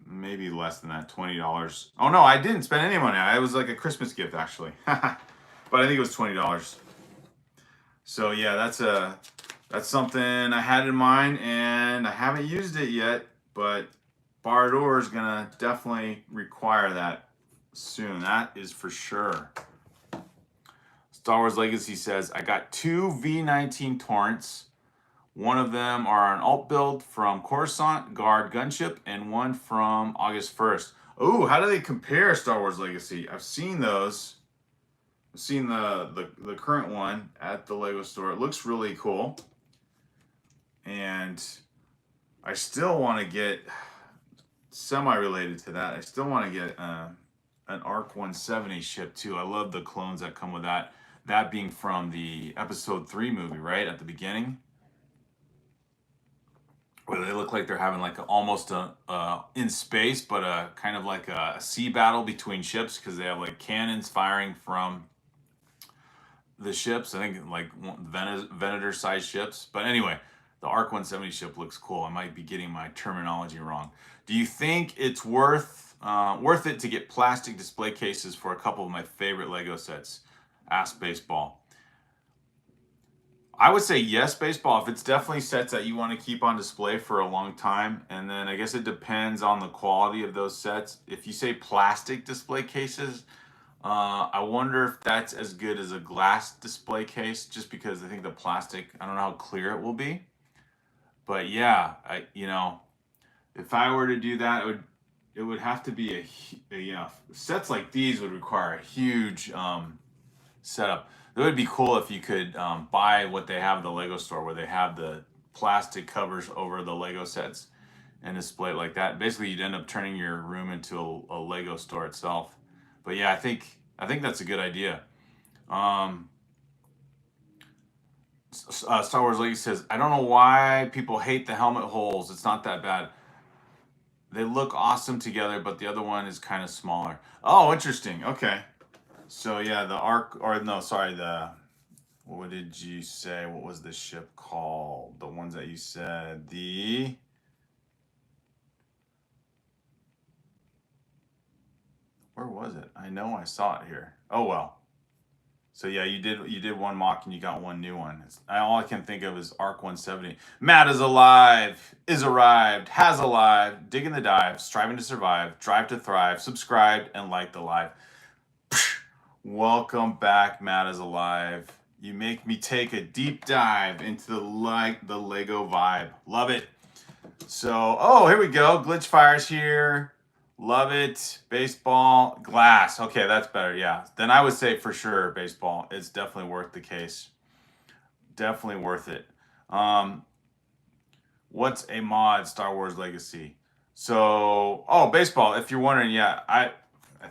maybe less than that, $20. Oh no, I didn't spend any money. It was like a Christmas gift actually. But I think it was $20. So yeah, that's something I had in mind, and I haven't used it yet, but Bardor is gonna definitely require that soon. That is for sure. Star Wars Legacy says, I got two V19 Torrents. One of them are an alt build from Coruscant Guard Gunship, and one from August 1st. Oh, how do they compare, Star Wars Legacy? I've seen those. I've seen the current one at the Lego store. It looks really cool. And I still want to get, semi-related to that, I still want to get an ARC 170 ship too. I love the clones that come with that. That being from the Episode 3 movie, right? At the beginning. Where they look like they're having like almost in space, but a kind of like a sea battle between ships because they have like cannons firing from the ships. I think like Venator-sized ships. But anyway, the ARC 170 ship looks cool. I might be getting my terminology wrong. Do you think it's worth it to get plastic display cases for a couple of my favorite Lego sets? Ask Baseball. I would say yes, Baseball, if it's definitely sets that you want to keep on display for a long time. And then I guess it depends on the quality of those sets. If you say plastic display cases, I wonder if that's as good as a glass display case, just because I think the plastic, I don't know how clear it will be. But yeah, if I were to do that, it would have to be sets like these would require a huge setup. It would be cool if you could buy what they have at the Lego store, where they have the plastic covers over the Lego sets and display it like that. Basically, you'd end up turning your room into a Lego store itself. But yeah, I think that's a good idea. Star Wars Legacy says, I don't know why people hate the helmet holes. It's not that bad. They look awesome together, but the other one is kind of smaller. Oh, interesting. Okay. So yeah, what did you say? What was the ship called? The ones that you said, where was it? I know I saw it here. Oh well. So yeah, you did one mock and you got one new one. All I can think of is ARC 170. Matt is alive, is arrived, has alive, digging the dive, striving to survive, drive to thrive, subscribed, and like the live. Welcome back, Matt is alive. You make me take a deep dive into the Lego vibe. Love it. So, oh, here we go. Glitch Fire's here. Love it. Baseball. Glass. Okay, that's better. Yeah. Then I would say for sure Baseball. It's definitely worth the case. Definitely worth it. What's a mod Star Wars Legacy? So, Baseball, if you're wondering, yeah, I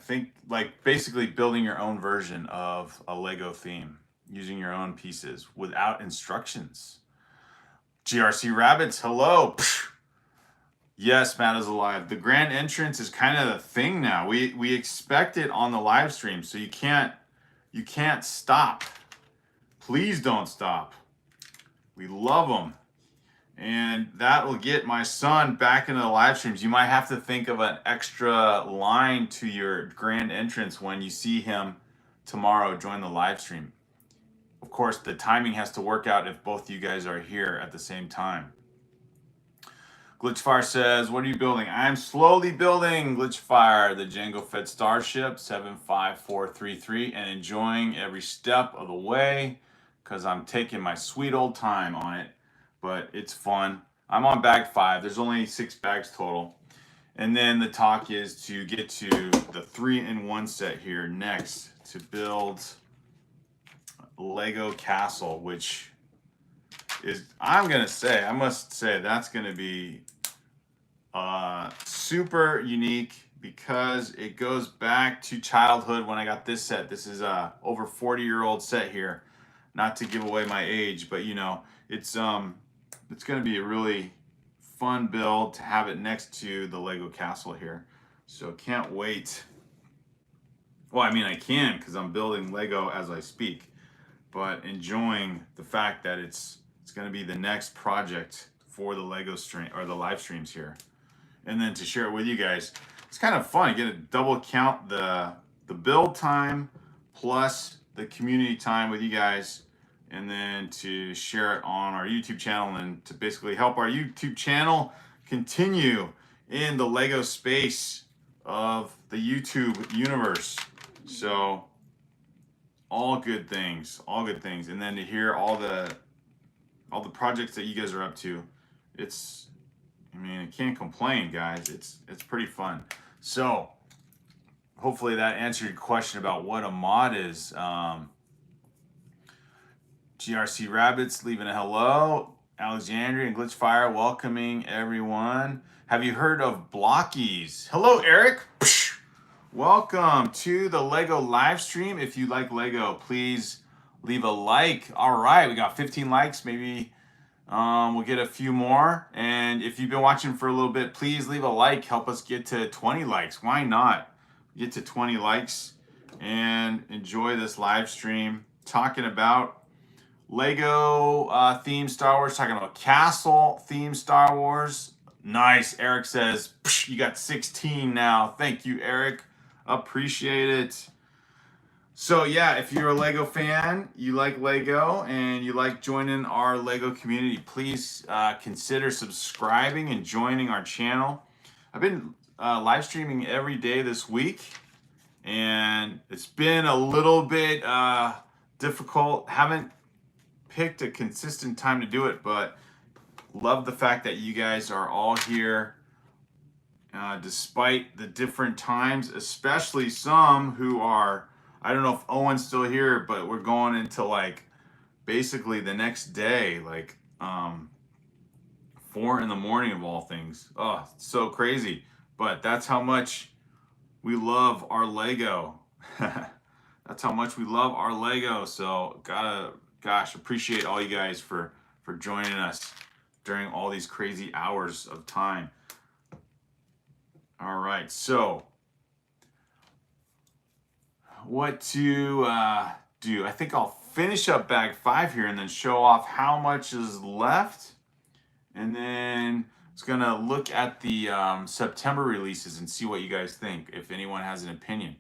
think like basically building your own version of a Lego theme, using your own pieces without instructions. GRC Rabbits, hello. Yes, Matt is alive. The grand entrance is kind of the thing now. We expect it on the live stream, so you can't stop. Please don't stop. We love them. And that will get my son back into the live streams. You might have to think of an extra line to your grand entrance when you see him tomorrow join the live stream. Of course, the timing has to work out if both you guys are here at the same time. Glitchfire says, what are you building? I'm slowly building, Glitchfire, the Jango Fett Starship 75433, and enjoying every step of the way because I'm taking my sweet old time on it. But it's fun. I'm on bag 5. There's only 6 bags total. And then the talk is to get to the 3-in-1 set here next to build Lego Castle, which is, I must say that's going to be super unique because it goes back to childhood when I got this set. This is a over 40-year-old set here. Not to give away my age, but you know, it's going to be a really fun build to have it next to the Lego Castle here. So can't wait. Well, I mean, I can because I'm building Lego as I speak, but enjoying the fact that it's going to be the next project for the Lego stream or the live streams here, and then to share it with you guys. It's kind of fun. You get to double count the build time plus the community time with you guys, and then to share it on our YouTube channel and to basically help our YouTube channel continue in the Lego space of the YouTube universe. So all good things, all good things. And then to hear all the projects that you guys are up to, I mean, I can't complain, guys. It's pretty fun. So hopefully that answered your question about what a mod is. GRC Rabbits leaving a hello. Alexandria and Glitchfire welcoming everyone. Have you heard of Blockies? Hello, Eric. Welcome to the Lego live stream. If you like Lego, please leave a like. All right, we got 15 likes. Maybe we'll get a few more. And if you've been watching for a little bit, please leave a like. Help us get to 20 likes. Why not? Get to 20 likes and enjoy this live stream talking about Lego themed Star Wars, talking about castle themed Star Wars. Nice. Eric says, you got 16 now. Thank you, Eric. Appreciate it. So yeah, if you're a Lego fan, you like Lego, and you like joining our Lego community, please consider subscribing and joining our channel. I've been live streaming every day this week, and it's been a little bit difficult. Haven't picked a consistent time to do it, but love the fact that you guys are all here despite the different times, especially some who are, I don't know if Owen's still here, but we're going into like basically the next day, like 4 in the morning of all things. Oh, it's so crazy. But that's how much we love our Lego. That's how much we love our Lego. So gosh, appreciate all you guys for joining us during all these crazy hours of time. All right, so what to do? I think I'll finish up bag 5 here and then show off how much is left, and then it's gonna look at the September releases and see what you guys think, if anyone has an opinion.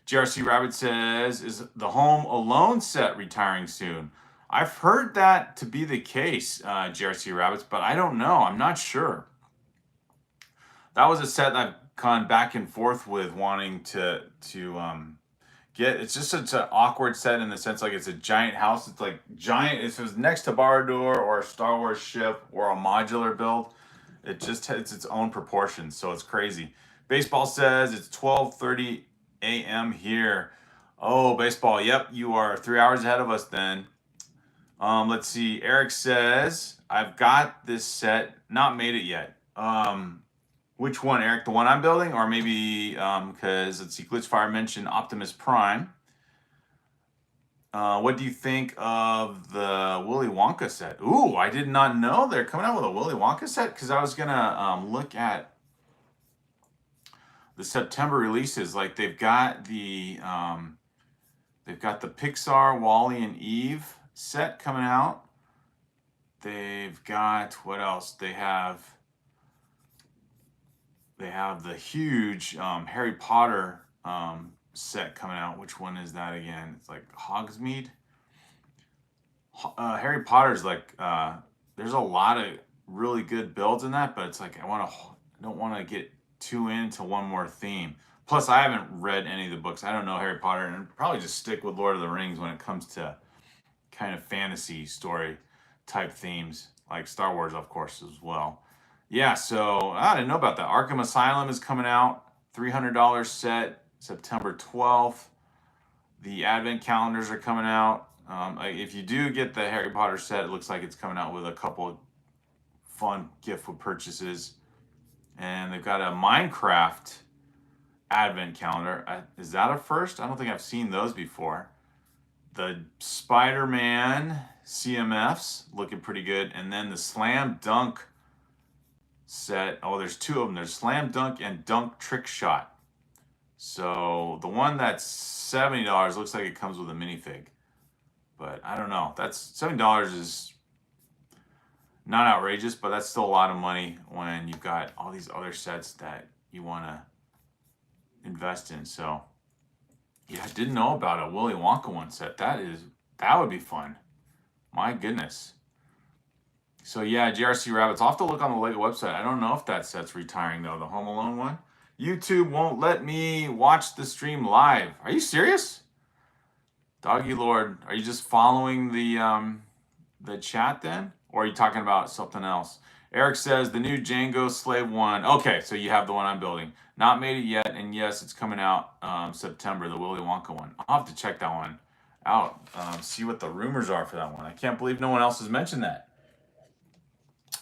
GRC Rabbit says, is the Home Alone set retiring soon? I've heard that to be the case, GRC Rabbits, but I don't know. I'm not sure. That was a set that I've gone back and forth with wanting to get. It's just such an awkward set in the sense like it's a giant house. It's like giant. If it was next to Barad-dûr or a Star Wars ship or a modular build, it just has its own proportions. So it's crazy. Baseball says it's 12:30 a.m. here. Oh, baseball. Yep, you are 3 hours ahead of us then. Let's see. Eric says, I've got this set, not made it yet. Which one, Eric? The one I'm building? Or maybe, because, let's see, Glitchfire mentioned Optimus Prime. What do you think of the Willy Wonka set? Ooh, I did not know they're coming out with a Willy Wonka set, because I was going to look at the September releases. Like, they've got the Pixar Wall-E and Eve set coming out. They've got, what else? They have the huge Harry Potter set coming out. Which one is that again? It's like Hogsmeade. Harry Potter's like there's a lot of really good builds in that, but it's like I don't want to get too into one more theme. Plus, I haven't read any of the books. I don't know Harry Potter, and I'd probably just stick with Lord of the Rings when it comes to kind of fantasy story type themes, like Star Wars, of course, as well. Yeah, so I didn't know about that. Arkham Asylum is coming out, $300 set, September 12th. The advent calendars are coming out. If you do get the Harry Potter set, it looks like it's coming out with a couple fun gift with purchases. And they've got a Minecraft advent calendar. Is that a first? I don't think I've seen those before. The Spider-Man CMFs looking pretty good. And then the Slam Dunk set. Oh, there's two of them. There's Slam Dunk and Dunk Trick Shot. So the one that's $70 looks like it comes with a minifig. But I don't know. That's $70 is not outrageous, but that's still a lot of money when you've got all these other sets that you want to invest in. So yeah, I didn't know about a Willy Wonka one set. That would be fun. My goodness. So yeah, JRC Rabbits. I'll have to look on the Lego website. I don't know if that set's retiring though, the Home Alone one. YouTube won't let me watch the stream live. Are you serious? Doggy Lord, are you just following the chat then? Or are you talking about something else? Eric says the new Jango Slave 1. Okay, so you have the one I'm building. Not made it yet, and yes, it's coming out September, the Willy Wonka one. I'll have to check that one out, see what the rumors are for that one. I can't believe no one else has mentioned that.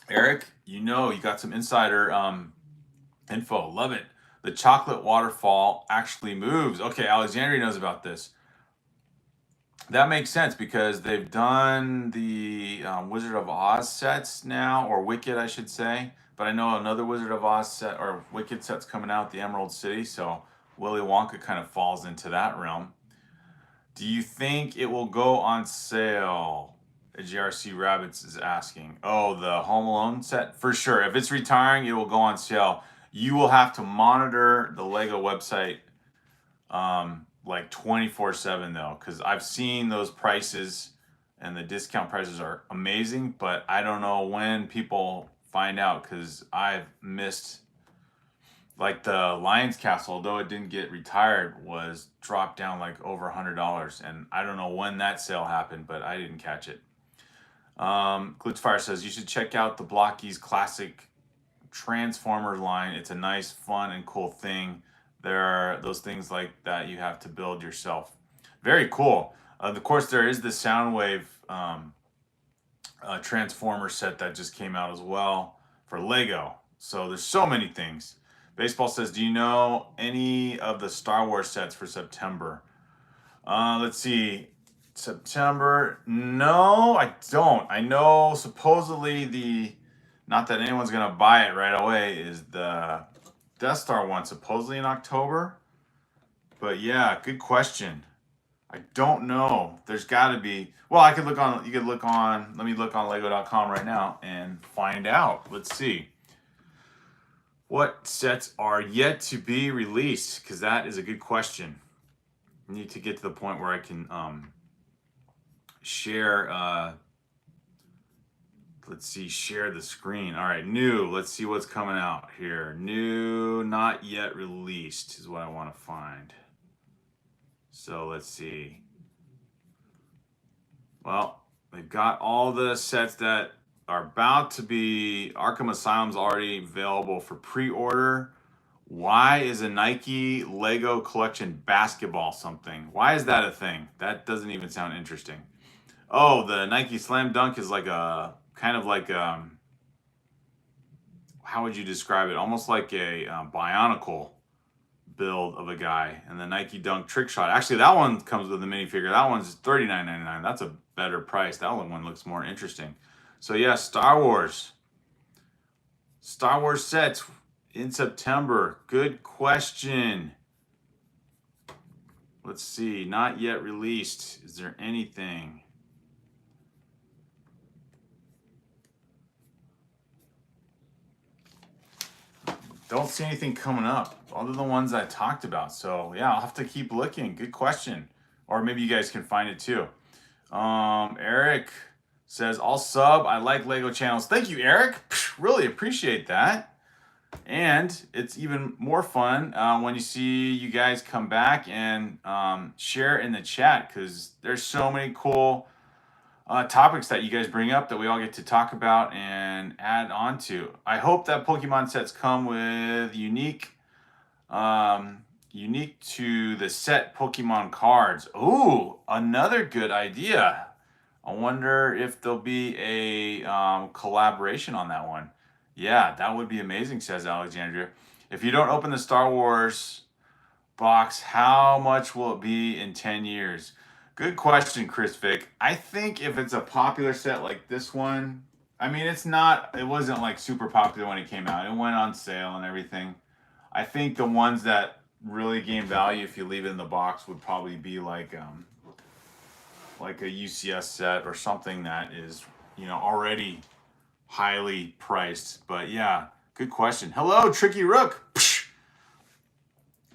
Eric, you got some insider info. Love it. The chocolate waterfall actually moves. Okay, Alexandria knows about this. That makes sense because they've done the Wizard of Oz sets now, or Wicked, I should say. But I know another Wizard of Oz set or Wicked set's coming out, the Emerald City. So Willy Wonka kind of falls into that realm. Do you think it will go on sale? GRC Rabbits is asking. Oh, the Home Alone set? For sure. If it's retiring, it will go on sale. You will have to monitor the Lego website like 24/7 though, because I've seen those prices and the discount prices are amazing, but I don't know when people find out because I've missed like the Lions Castle, although it didn't get retired, was dropped down like over $100, and I don't know when that sale happened, but I didn't catch it. Glitchfire says you should check out the Blockies Classic Transformer line. It's a nice, fun, and cool thing. There are those things like that you have to build yourself. Very cool. Of course, there is the Soundwave Transformer set that just came out as well for Lego. So there's so many things. Baseball says, do you know any of the Star Wars sets for September? Let's see. September. No, I don't. I know supposedly not that anyone's going to buy it right away, is the Death Star one supposedly in October. But yeah, good question. I don't know. There's got to be. Well, you could look on, let me look on lego.com right now and find out. Let's see. What sets are yet to be released? Because that is a good question. I need to get to the point where I can share. Let's see, share the screen. All right, new. Let's see what's coming out here. New, not yet released is what I want to find. So let's see. Well, they've got all the sets that are about to be. Arkham Asylum's already available for pre-order. Why is a Nike Lego collection basketball something? Why is that a thing? That doesn't even sound interesting. Oh, the Nike Slam Dunk is like a kind of like how would you describe it? Almost like a Bionicle build of a guy. And the Nike Dunk Trick Shot. Actually, that one comes with a minifigure. That one's $39.99. That's a better price. That one looks more interesting. So yeah, Star Wars sets in September. Good question. Let's see. Not yet released. Is there anything? Don't see anything coming up other than the ones I talked about. So yeah, I'll have to keep looking. Good question. Or maybe you guys can find it too. Eric says, I'll sub. I like Lego channels. Thank you, Eric. Really appreciate that. And it's even more fun when you see you guys come back and share in the chat, because there's so many cool topics that you guys bring up that we all get to talk about and add on to. I hope that Pokemon sets come with unique to the set Pokemon cards. Ooh, another good idea. I wonder if there'll be a collaboration on that one. Yeah, that would be amazing, says Alexandria. If you don't open the Star Wars box, how much will it be in 10 years? Good question, Chris Vick. I think if it's a popular set like this one, I mean, it wasn't like super popular when it came out. It went on sale and everything. I think the ones that really gain value if you leave it in the box would probably be like a UCS set or something that is, already highly priced. But yeah, good question. Hello, Tricky Rook. Psh!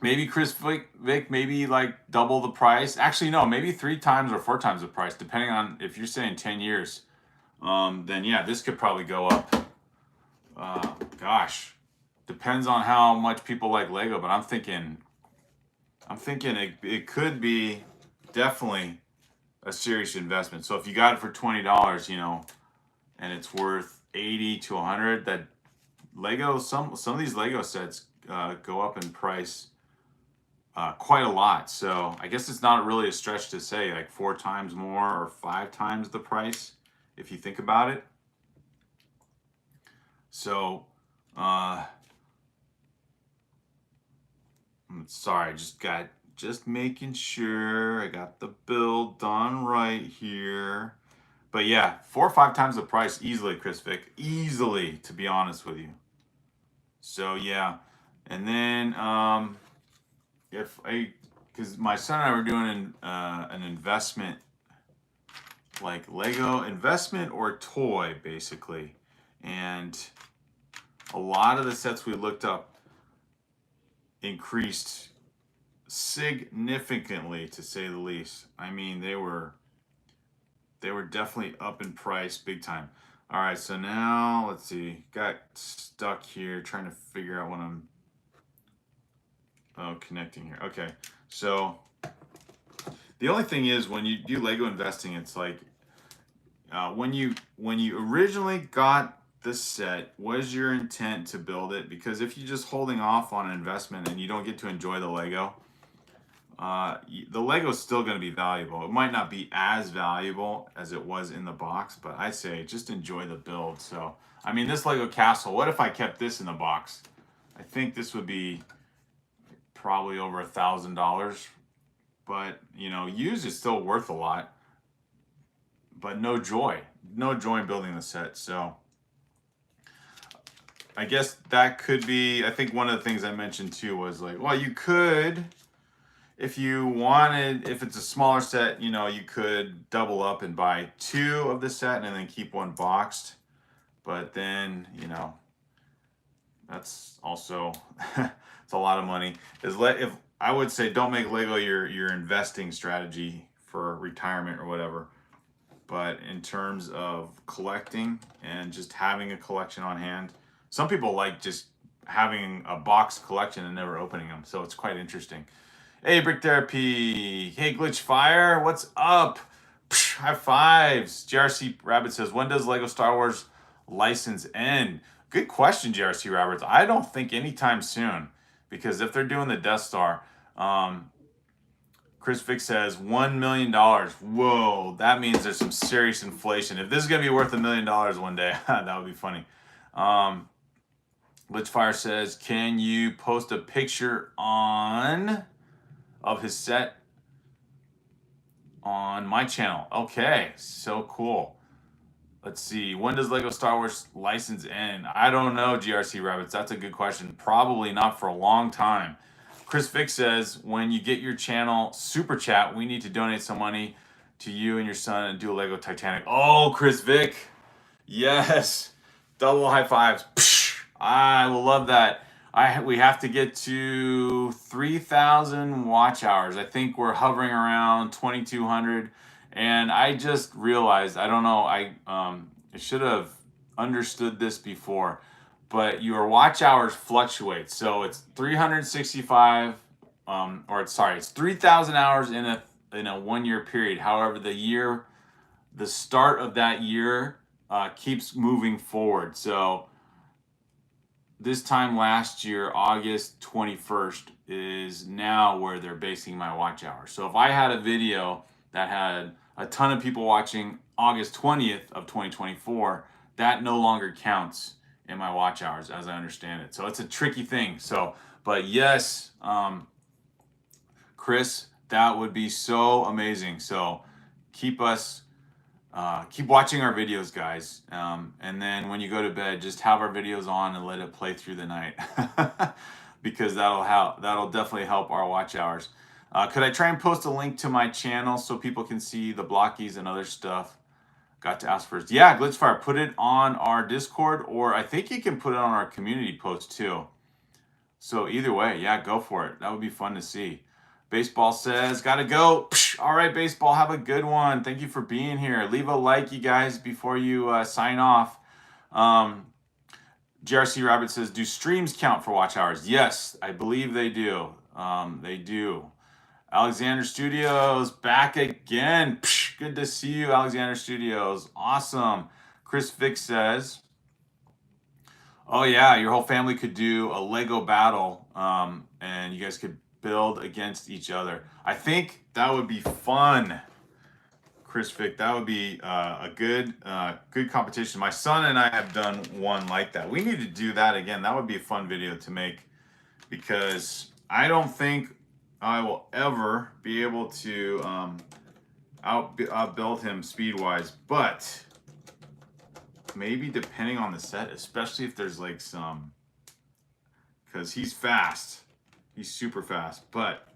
Maybe Chris Vick, maybe like double the price. Actually, no, maybe 3 times or 4 times the price, depending on if you're saying 10 years. Then yeah, this could probably go up. Gosh, depends on how much people like Lego, but I'm thinking it could be definitely a serious investment. So if you got it for $20, and it's worth 80 to 100, that Lego, some of these Lego sets go up in price quite a lot. So I guess it's not really a stretch to say like 4 times more or 5 times the price if you think about it. So I'm sorry, just making sure I got the build done right here. But yeah, 4 or 5 times the price easily, Chris Vick. Easily, to be honest with you. So yeah. And then because my son and I were doing an investment, like Lego investment or toy, basically. And a lot of the sets we looked up increased significantly, to say the least. I mean, they were definitely up in price big time. All right, so now let's see. Got stuck here trying to figure out what I'm connecting here. Okay, so the only thing is when you do Lego investing, it's like when you originally got the set, was your intent to build it? Because if you're just holding off on an investment and you don't get to enjoy the Lego is still going to be valuable. It might not be as valuable as it was in the box, but I say just enjoy the build. So, I mean, this Lego castle, what if I kept this in the box? I think this would be probably over $1,000, but used is still worth a lot, but no joy in building the set. So I guess that could be, I think one of the things I mentioned too was like, well, you could, if you wanted, if it's a smaller set, you could double up and buy 2 of the set and then keep 1 boxed. But then, that's also, it's a lot of money. If I would say, don't make Lego your investing strategy for retirement or whatever. But in terms of collecting and just having a collection on hand, some people like just having a box collection and never opening them. So it's quite interesting. Hey, Bricktherapy. Hey, Glitch Fire. What's up? Psh, high fives. JRC Rabbit says, when does Lego Star Wars license end? Good question, JRC Rabbit. I don't think anytime soon, because if they're doing the Death Star, Chris Vick says $1 million. Whoa, that means there's some serious inflation. If this is going to be worth $1 million one day, that would be funny. Glitchfire says, can you post a picture of his set on my channel? Okay, so cool. Let's see. When does Lego Star Wars license end? I don't know, GRC Rabbits. That's a good question. Probably not for a long time. Chris Vick says, when you get your channel super chat, we need to donate some money to you and your son and do a Lego Titanic. Oh, Chris Vick. Yes. Double high fives. Psh, I will love that. We have to get to 3,000 watch hours. I think we're hovering around 2,200. And I just realized, I don't know, I should have understood this before, but your watch hours fluctuate. So it's 365, it's 3,000 hours in a 1 year period. However, the year the start of that year keeps moving forward. So this time last year, August 21st, is now where they're basing my watch hours. So if I had a video that had a ton of people watching August 20th of 2024, that no longer counts in my watch hours as I understand it. So it's a tricky thing. So, but yes, Chris, that would be so amazing. So keep watching our videos, guys. And then when you go to bed, just have our videos on and let it play through the night, because that'll definitely help our watch hours. Could I try and post a link to my channel so people can see the blockies and other stuff? Got to ask first. Yeah, Glitchfire, put it on our Discord, or I think you can put it on our community post too. So either way, yeah, go for it. That would be fun to see. Baseball says, gotta go. All right, Baseball, have a good one. Thank you for being here. Leave a like, you guys, before you sign off. JRC Rabbit says, do streams count for watch hours? Yes, I believe they do. They do. Alexander Studios, back again. Good to see you, Alexander Studios. Awesome. Chris Vick says, oh yeah, your whole family could do a Lego battle, and you guys could build against each other. I think that would be fun, Chris Vick. That would be a good competition. My son and I have done one like that. We need to do that again. That would be a fun video to make, because I don't think I will ever be able to outbuild him speed-wise, but maybe depending on the set, especially if there's like some, because he's fast. He's super fast. But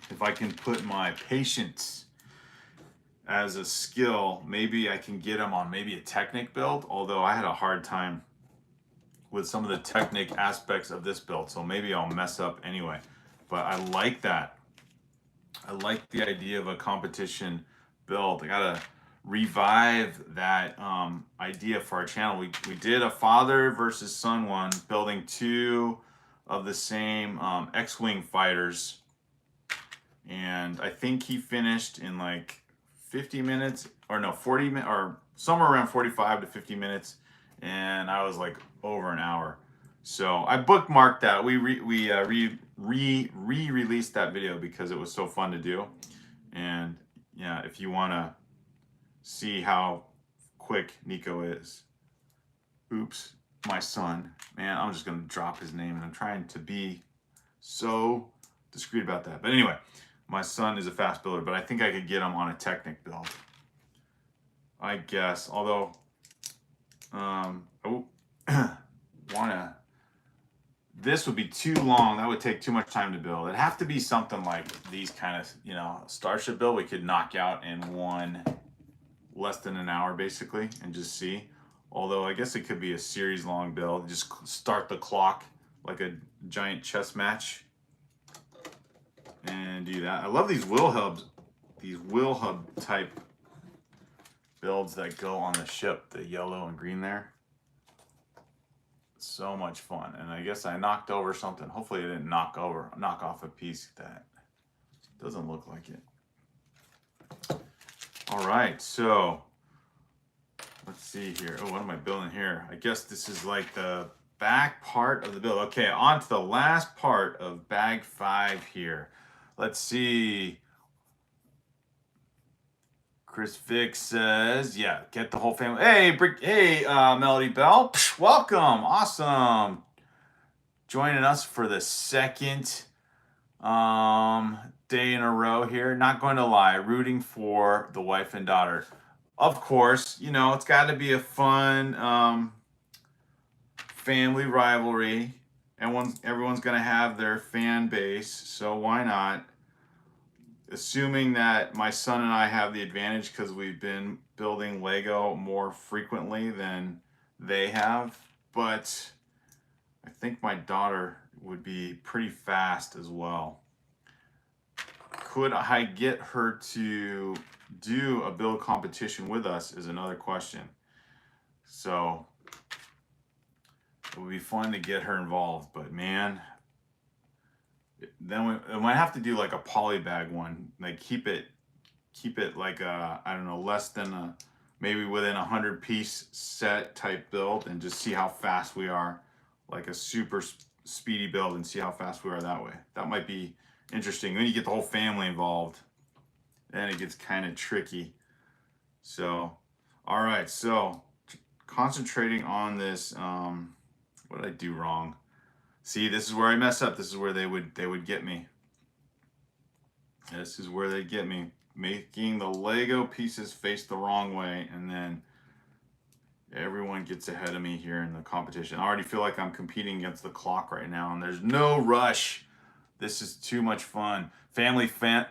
if I can put my patience as a skill, maybe I can get him on maybe a Technic build, although I had a hard time with some of the Technic aspects of this build, so maybe I'll mess up anyway. But I like that. I like the idea of a competition build. I gotta revive that idea for our channel. We did a father versus son one, building two of the same X-Wing fighters, and I think he finished in like 50 minutes, or no, 40 minutes, or somewhere around 45 to 50 minutes, and I was like over an hour. So I bookmarked that. We re-released that video because it was so fun to do. And yeah, if you want to see how quick Nico is. Oops, my son. Man, I'm just going to drop his name, and I'm trying to be so discreet about that. But anyway, my son is a fast builder, but I think I could get him on a Technic build, I guess. Although, this would be too long. That would take too much time to build. It'd have to be something like these kind of, Starship build we could knock out in less than an hour, basically, and just see. Although I guess it could be a series long build. Just start the clock like a giant chess match and do that. I love these wheel hub type builds that go on the ship, the yellow and green there. So much fun. And I guess I knocked over something. Hopefully I didn't knock off a piece that doesn't look like it. All right, so let's see here. Oh, what am I building here? I guess this is like the back part of the build. Okay, on to the last part of bag 5 here. Let's see. Chris Vick says, yeah, get the whole family. Hey, Melody Bell, welcome, awesome. Joining us for the second day in a row here. Not going to lie, rooting for the wife and daughter. Of course, it's got to be a fun family rivalry. Everyone's going to have their fan base, so why not? Assuming that my son and I have the advantage because we've been building Lego more frequently than they have, but I think my daughter would be pretty fast as well. Could I get her to do a build competition with us is another question. So it would be fun to get her involved, but man, then we might have to do like a polybag one, like keep it keep it like a, I don't know, less than a, maybe within 100-piece set type build, and just see how fast we are, like a super speedy build, and see how fast we are that way. That might be interesting. Then you get the whole family involved, then it gets kind of tricky. So, all right, so concentrating on this, what did I do wrong? See, this is where I mess up. This is where they would get me. This is where they get me, making the Lego pieces face the wrong way, and then everyone gets ahead of me here in the competition. I already feel like I'm competing against the clock right now, and there's no rush. This is too much fun. Family fun,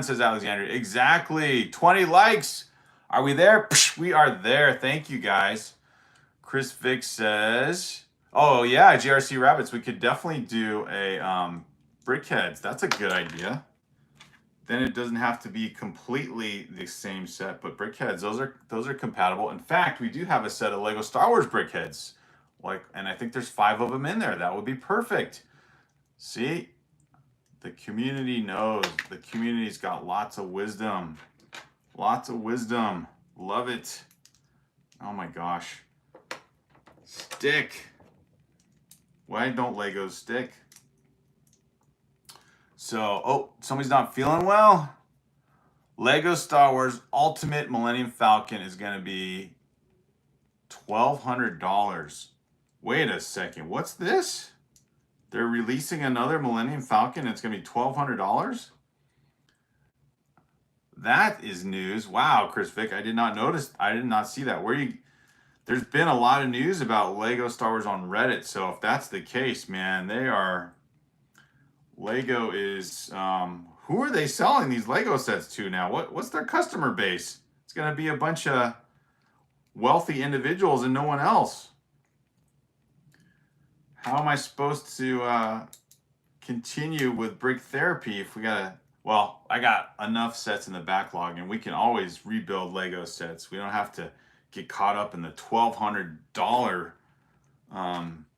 says Alexander. Exactly. 20 likes. Are we there? Psh, we are there. Thank you, guys. Chris Vick says, oh, yeah, GRC Rabbits. We could definitely do a Brickheads. That's a good idea. Then it doesn't have to be completely the same set, but Brickheads, those are compatible. In fact, we do have a set of Lego Star Wars Brickheads. And I think there's 5 of them in there. That would be perfect. See? The community knows. The community's got lots of wisdom. Lots of wisdom. Love it. Oh my gosh. Stick. Why don't Legos stick? So, oh, somebody's not feeling well. Lego Star Wars Ultimate Millennium Falcon is going to be $1,200. Wait a second. What's this? They're releasing another Millennium Falcon. It's going to be $1,200? That is news. Wow, Chris Vick, I did not notice. I did not see that. There's been a lot of news about Lego Star Wars on Reddit. So if that's the case, man, Lego is, who are they selling these Lego sets to now? What's their customer base? It's going to be a bunch of wealthy individuals and no one else. How am I supposed to continue with Bricktherapy if we got well, I got enough sets in the backlog, and we can always rebuild Lego sets. We don't have to get caught up in the $1,200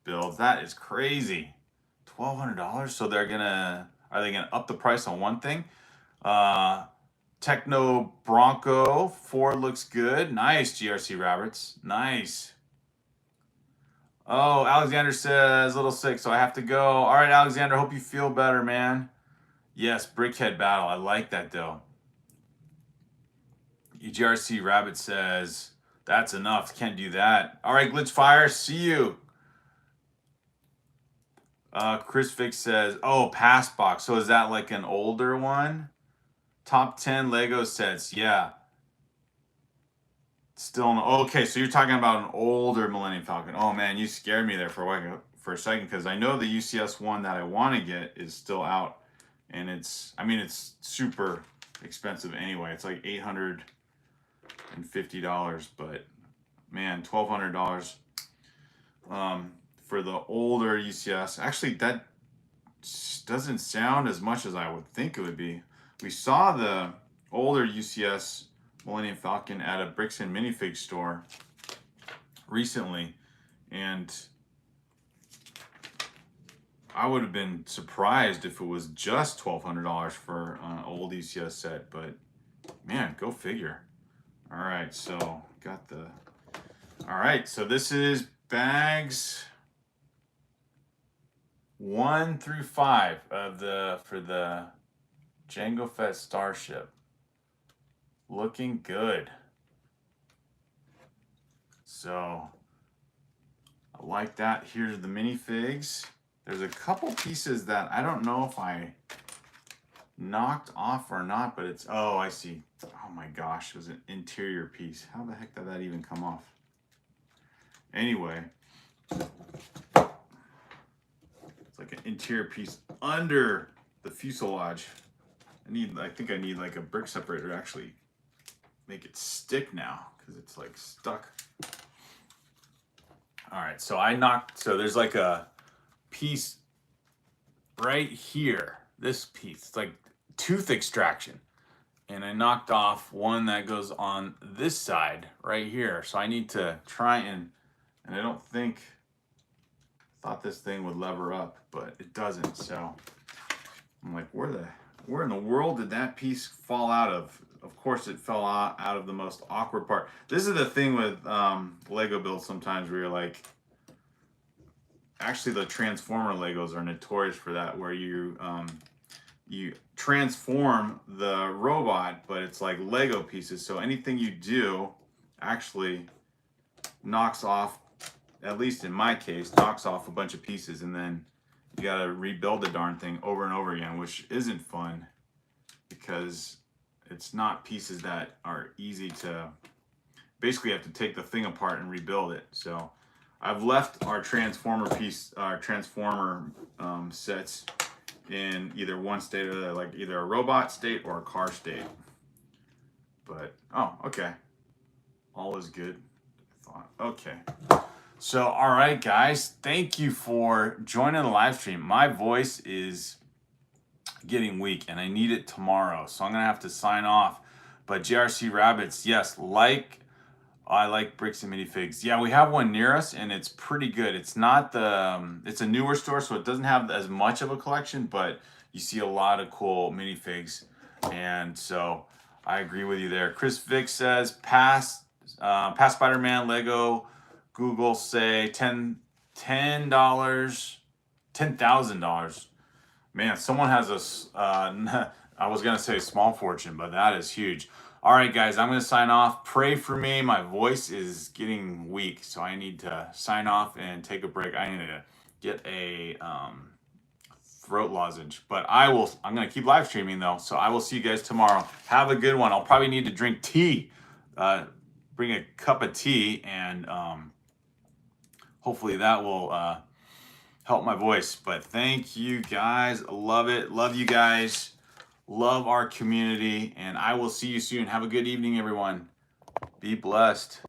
builds. That is crazy. $1,200. So are they gonna up the price on one thing? Techno Bronco 4 looks good. Nice, GRC Rabbits. Nice. Oh, Alexander says a little sick, so I have to go. All right, Alexander, hope you feel better, man. Yes, Brickhead Battle. I like that, though. GRC Rabbit says, that's enough. Can't do that. All right, Glitchfire, see you. Chris Vick says, oh, Passbox. So is that like an older one? Top 10 Lego sets. Yeah. Still no. Okay, so you're talking about an older Millennium Falcon. Oh, man, you scared me there for a second, because I know the UCS one that I want to get is still out. And it's super expensive anyway. It's like $850, but man, $1,200 for the older UCS. Actually, that doesn't sound as much as I would think it would be. We saw the older UCS Millennium Falcon at a Bricks and Minifig store recently, and I would have been surprised if it was just $1,200 for an old ECS set, but man, go figure. All right, so so this is bags 1 through 5 for the Jango Fett Starship. Looking good. So I like that. Here's the minifigs. There's a couple pieces that I don't know if I knocked off or not, but it's, oh, I see. Oh my gosh, it was an interior piece. How the heck did that even come off? Anyway, it's like an interior piece under the fuselage. I think I need like a brick separator to actually make it stick now, because it's like stuck. All right, so there's like a piece right here, this piece. It's like tooth extraction, and I knocked off one that goes on this side right here. So I need to try and I don't think, thought this thing would lever up, but it doesn't. So I'm like, where Where in the world did that piece fall out of? Of course, it fell out of the most awkward part. This is the thing with Lego builds sometimes where you're like, actually the Transformer Legos are notorious for that, where you transform the robot, but it's like Lego pieces. So anything you do actually knocks off, at least in my case, knocks off a bunch of pieces, and then you gotta rebuild the darn thing over and over again, which isn't fun because it's not pieces that are easy to, basically you have to take the thing apart and rebuild it. So I've left our transformer sets in either one state or the other, like either a robot state or a car state. But, oh, okay. All is good. Okay. So, all right, guys, thank you for joining the live stream. My voice is getting weak and I need it tomorrow, so I'm gonna have to sign off. But JRC Rabbits, yes, I like bricks and minifigs. Yeah, we have one near us and it's pretty good. It's not it's a newer store, so it doesn't have as much of a collection, but you see a lot of cool minifigs. And so I agree with you there. Chris Vick says, pass Spider-Man Lego. Google say $10,000. Man, someone has a, I was going to say small fortune, but that is huge. All right, guys, I'm going to sign off. Pray for me. My voice is getting weak, so I need to sign off and take a break. I need to get a throat lozenge, but I'm going to keep live streaming though. So I will see you guys tomorrow. Have a good one. I'll probably need to drink tea, bring a cup of tea, and hopefully that will help my voice. But thank you guys. Love it. Love you guys. Love our community. And I will see you soon. Have a good evening, everyone. Be blessed.